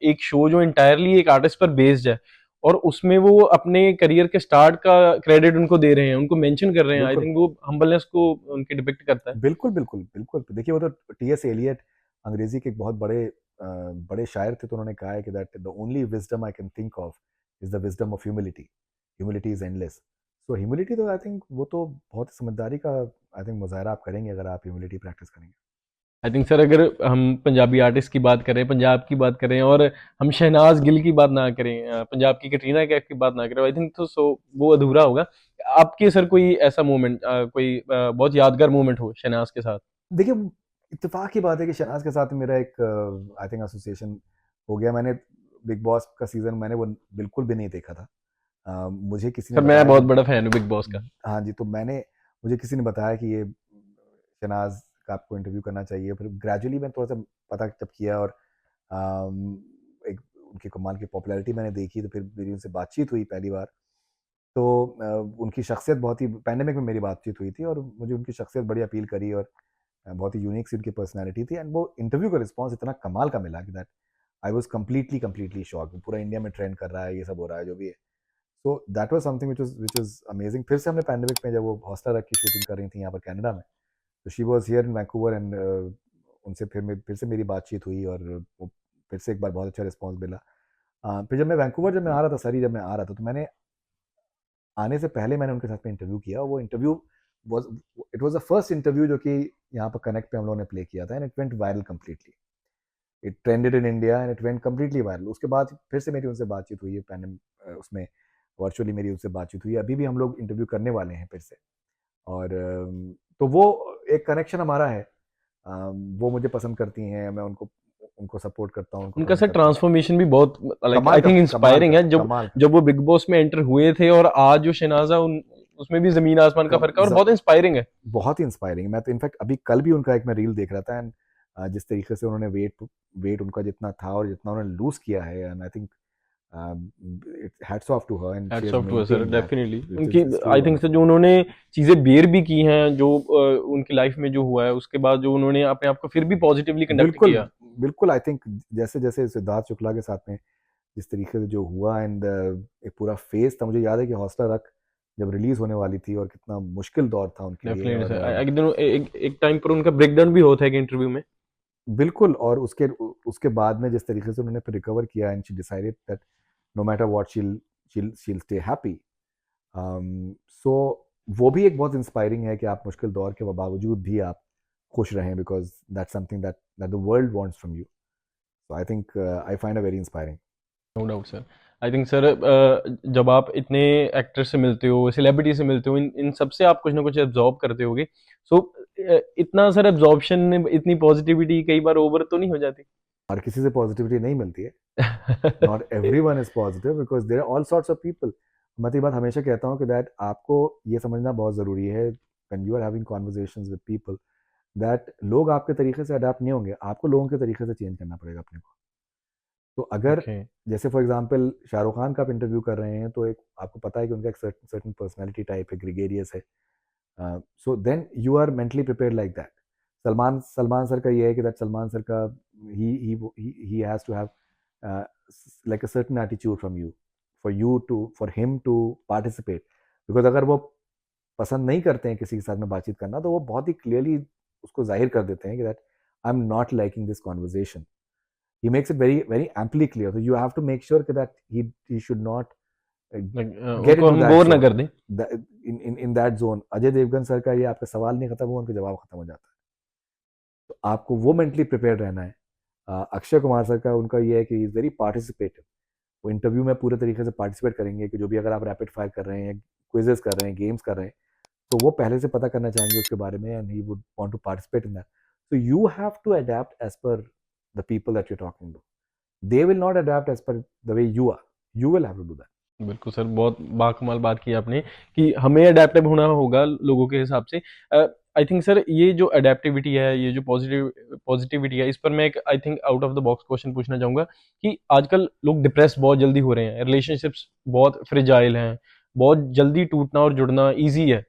एक शो जो इंटायरली एक आर्टिस्ट पर बेस्ड है, और उसमें वो अपने करियर के स्टार्ट का क्रेडिट उनको दे रहे हैं, उनको मेंशन कर रहे हैं। आई बिल्कुल थिंक वो हम्बलनेस को उनके डिपिक्ट करता है। बिल्कुल बिल्कुल बिल्कुल। देखिए वो तो टीएस एलियट अंग्रेजी के एक बहुत बड़े बड़े शायर थे, तो उन्होंने कहा है कि that the only wisdom I can think of is the wisdom of humility. Humility is endless. So humility तो आई थिंक वो तो बहुत समझदारी का आई थिंक मुजाहरा आप करेंगे अगर आप ह्यूमिलिटी प्रैक्टिस करेंगे। आई थिंक सर, अगर हम पंजाबी आर्टिस्ट की बात करें, पंजाब की बात करें, और हम शहनाज गिल की बात ना करें, पंजाब की कैटरीना कैफ की बात ना करें, आई थिंक तो वो अधूरा होगा। आपके सर कोई ऐसा मोमेंट, कोई बहुत यादगार मोमेंट हो शहनाज के साथ? देखिए इत्तेफाक की बात है कि शहनाज के साथ मेरा एक आई थिंक एसोसिएशन हो गया। मैंने बिग बॉस का सीज़न मैंने वो बिल्कुल भी नहीं देखा था। मुझे किसी ने सर मैं बताया कि बहुत बड़ा फैन हूँ बिग बॉस का। हाँ जी, तो मुझे किसी ने बताया कि ये शहनाज का आपको इंटरव्यू करना चाहिए। फिर ग्रेजुअली मैंने थोड़ा सा पता जब किया, और अम, एक उनकी कमाल की पॉपुलैरिटी मैंने देखी, तो फिर मेरी उनसे बातचीत हुई पहली बार। तो उनकी शख्सियत बहुत ही, पैंडेमिक में मेरी बातचीत हुई थी और मुझे उनकी शख्सियत बड़ी अपील करी, और बहुत ही यूनिक सी उनकी पर्सनैलिटी थी। एंड वो इंटरव्यू का रिस्पॉन्स इतना कमाल का मिला कि that I was completely completely shock. पूरा इंडिया में ट्रेंड कर रहा है, ये सब हो रहा है जो भी है। So that was something which was amazing. फिर से हमने पैंडेमिक में जब वो हौसला रख की शूटिंग कर रही थी यहाँ पर कनाडा में, तो she was here in Vancouver, and उनसे फिर से मेरी बातचीत हुई, और वो फिर से एक बार बहुत अच्छा रिस्पॉन्स मिला। फिर जब मैं आ रहा था, सरी जब मैं आ रहा था, तो मैंने आने से पहले मैंने उनके साथ में इंटरव्यू किया। वो interview was it was the first interview जो कि यहाँ पर कनेक्ट पे हम लोगों ने प्ले किया था, and it went viral completely. It trended in India and it went completely viral. उसके बाद फिर से मेरी उनसे बातचीत हुई है, उसमें वर्चुअली मेरी उनसे बातचीत हुई है। अभी भी हम लोग इंटरव्यू करने वाले हैं फिर से। और तो वो एक कनेक्शन हमारा है। वो मुझे पसंद करती हैं, मैं उनको उनको सपोर्ट करता हूँ, उनको उनका पसंद सर करता हूँ। ट्रांसफॉर्मेशन भी बहुत लाइक कमाल आई का थिंक कमाल इंस्पायरिंग का है, जब कमाल का जब वो बिग बॉस में एंटर हुए थे और आज जो शहनाजा उसमें भी जमीन आसमान का कम, फर्क है और बहुत इंस्पायरिंग है। बहुत ही इंस्पायरिंग। मैं तो इनफैक्ट अभी कल भी उनका एक मैं रील देख रहा था, एंड जिस तरीके से उन्होंने वेट उनका जितना था और जितना उन्होंने लूज किया है, and I think hats off to her, and she hats has off to sir, maintained that, definitely which उनकी is truly I think sir wonderful. जो उन्होंने चीजें बेयर भी की हैं, जो उनकी लाइफ में जो हुआ है उसके बाद जो उन्होंने अपने आप को फिर भी पॉजिटिवली कंडक्ट बिल्कुल, किया। बिल्कुल। आई थिंक जैसे जैसे सिद्धार्थ शुक्ला के साथ में जिस तरीके से जो हुआ, एंड एक पूरा फेज था। मुझे याद है कि हौसला रख जब रिलीज होने वाली थी, और कितना मुश्किल दौर था उनके लिए। डेफिनेटली और सर, एक दिन एक टाइम पर उनका ब्रेकडाउन भी होता है कि इंटरव्यू में। बिल्कुल। और उसके बाद में जिस तरीके से उन्होंने फिर रिकवर किया, and she decided that no matter what she'll stay happy. So वो भी एक बहुत इंस्पायरिंग है कि आप मुश्किल दौर के बावजूद भी आप खुश रहें, because that's something that the world wants from you. So I think I find a very inspiring. No doubt sir. I think sir जब आप इतने एक्टर से मिलते हो, सेलिब्रिटी से मिलते हो, इन सब से आप कुछ ना कुछ एब्जॉर्ब करते होगे। सो इतना सर एब्जॉर्प्शन, इतनी पॉजिटिविटी कई बार ओवर तो नहीं हो जाती? हर किसी से पॉजिटिविटी नहीं मिलती है। Not everyone is positive, because there are all sorts of people. मैं तो ये बात हमेशा कहता हूँ कि दैट आपको ये समझना बहुत ज़रूरी है when you are having conversations with people, that लोग आपके तरीके से अडाप्ट नहीं होंगे, आपको लोगों के तरीके से चेंज करना पड़ेगा अपने को। तो अगर ओके। जैसे फॉर एग्जांपल शाहरुख खान का आप इंटरव्यू कर रहे हैं, तो एक आपको पता है कि उनका एक सर्टन पर्सनैलिटी टाइप है, ग्रिगेरियस है। So then you are mentally prepare like that. Salman sir का ये है कि दैट सलमान सर का he has to have like a certain attitude from you, for him to participate. Because अगर वो पसंद नहीं करते हैं किसी के साथ में बातचीत करना, तो वो बहुत ही क्लियरली उसको जाहिर कर देते हैं कि that I am not liking this conversation. he makes it very amply clear, so you have to make sure that he should not uh, get उनको into हम that बोर ना zone, कर दें। in that zone। Ajay Devgn sir का ये आपका सवाल नहीं खत्म हुआ, उनका जवाब खत्म हो जाता है। तो आपको वो मेंटली प्रिपेयर रहना है। अक्षय कुमार सर का उनका ये है कि इज वेरी पार्टिसिपेटिव। वो इंटरव्यू में पूरे तरीके से पार्टिसिपेट करेंगे, कि जो भी अगर आप रैपिड फायर कर रहे हैं, क्विजेस कर रहे हैं, गेम्स कर रहे हैं, तो वो पहले से पता करना चाहेंगे उसके बारे में, and he would want to participate in that. So you have to adapt as per the people that you talking to. They will not adapt as per the way you are. You will have to do that. बिल्कुल सर, बहुत बाकमाल बात की आपने कि हमें अडेप्टिव होना होगा लोगों के हिसाब से। आई थिंक सर ये जो अडेप्टिविटी है, ये जो पॉजिटिविटी है, इस पर मैं एक I think out of the box question पूछना चाहूँगा कि आजकल लोग डिप्रेस बहुत जल्दी हो रहे हैं, रिलेशनशिप्स बहुत फ्रेजाइल हैं, बहुत जल्दी टूटना और जुड़ना ईजी है।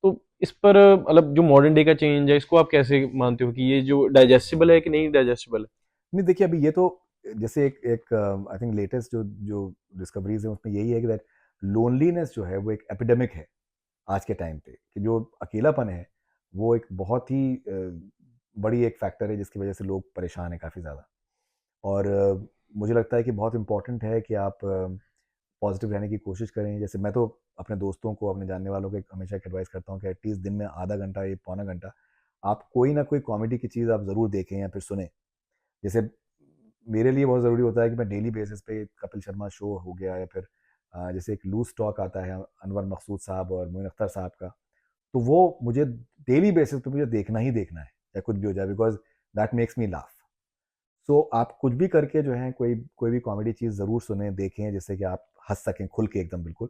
तो इस पर मतलब जो मॉडर्न डे का चेंज है, इसको आप कैसे मानते हो कि ये जो डाइजेस्टिबल है कि नहीं डाइजेस्टिबल है? नहीं, देखिए अभी ये तो जैसे एक एक आई थिंक लेटेस्ट जो जो डिस्कवरीज है उसमें यही है कि दैट लोनलीनेस जो है वो एक एपिडेमिक है आज के टाइम पे। कि जो अकेलापन है वो एक बहुत ही बड़ी एक फैक्टर है जिसकी वजह से लोग परेशान हैं काफ़ी ज़्यादा। और मुझे लगता है कि बहुत इंपॉर्टेंट है कि आप पॉजिटिव रहने की कोशिश करें। जैसे मैं तो अपने दोस्तों को, अपने जानने वालों को हमेशा एक एडवाइस करता हूँ कि एटलीस्ट दिन में आधा घंटा या पौना घंटा आप कोई ना कोई कॉमेडी की चीज़ आप ज़रूर देखें या फिर सुने। जैसे मेरे लिए बहुत ज़रूरी होता है कि मैं डेली बेसिस पे कपिल शर्मा शो हो गया, या फिर जैसे एक लूज टॉक आता है अनवर मकसूद साहब और मोइन अख्तर साहब का, तो वो मुझे डेली बेसिस पे मुझे देखना ही देखना है, चाहे कुछ भी हो जाए, because that makes me laugh. So आप कुछ भी करके जो है कोई कोई भी कॉमेडी चीज़ ज़रूर सुने, देखें, जिससे कि आप हंस सकें खुल के एकदम बिल्कुल,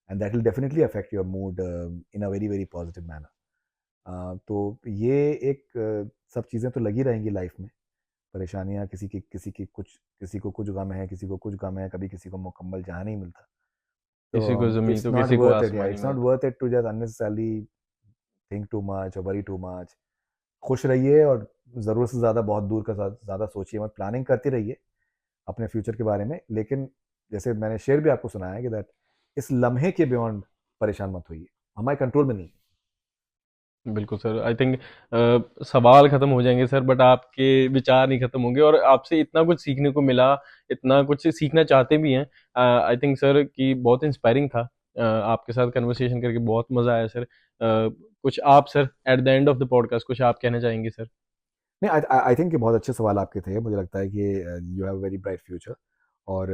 and that will definitely affect your mood in a very very positive manner. तो ये एक सब चीज़ें तो लगी रहेंगी लाइफ में। परेशानियाँ किसी को कुछ गम है, किसी को कुछ गम है, कभी किसी को मुकम्मल जहाँ नहीं मिलता। किसी को तो जमीन इट्स तो नॉट किसी को वर्थ इट, या आसमान ही इट्स नॉट मिलता। Worth it to just unnecessarily think too much और वरी टू मच। खुश रहिए, और ज़रूरत से ज़्यादा बहुत दूर का ज़्यादा सोचिए मत। प्लानिंग करते रहिए अपने फ्यूचर के बारे में, लेकिन जैसे मैंने शेर भी आपको सुनाया कि दैट इस लम्हे के बियॉन्ड परेशान मत होइए, हमारे कंट्रोल में नहीं है। बिल्कुल सर, आई थिंक सवाल खत्म हो जाएंगे सर, बट आपके विचार नहीं खत्म होंगे, और आपसे इतना कुछ सीखने को मिला, इतना कुछ सीखना चाहते भी हैं। आई थिंक सर कि बहुत इंस्पायरिंग था। आपके साथ कन्वर्सेशन करके बहुत मज़ा आया सर। कुछ आप sir eight the end of the podcast कुछ आप कहना चाहेंगे सर? नहीं, आई आई थिंक ये बहुत अच्छे सवाल आपके थे। मुझे लगता है कि you have very bright future, और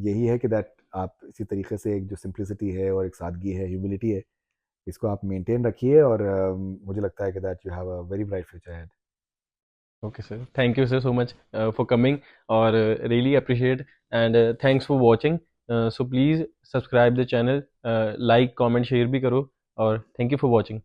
यही है कि दैट आप इसी तरीके से एक जो सिंप्लिसिटी है और एक सादगी है, ह्यूमिलिटी है, इसको आप मेंटेन रखिए, और मुझे लगता है कि that you have a very bright future ahead. Okay sir, thank you sir so much for coming, और really appreciate and thanks for watching. So please subscribe the channel, like comment share भी करो, और थैंक यू फॉर वॉचिंग।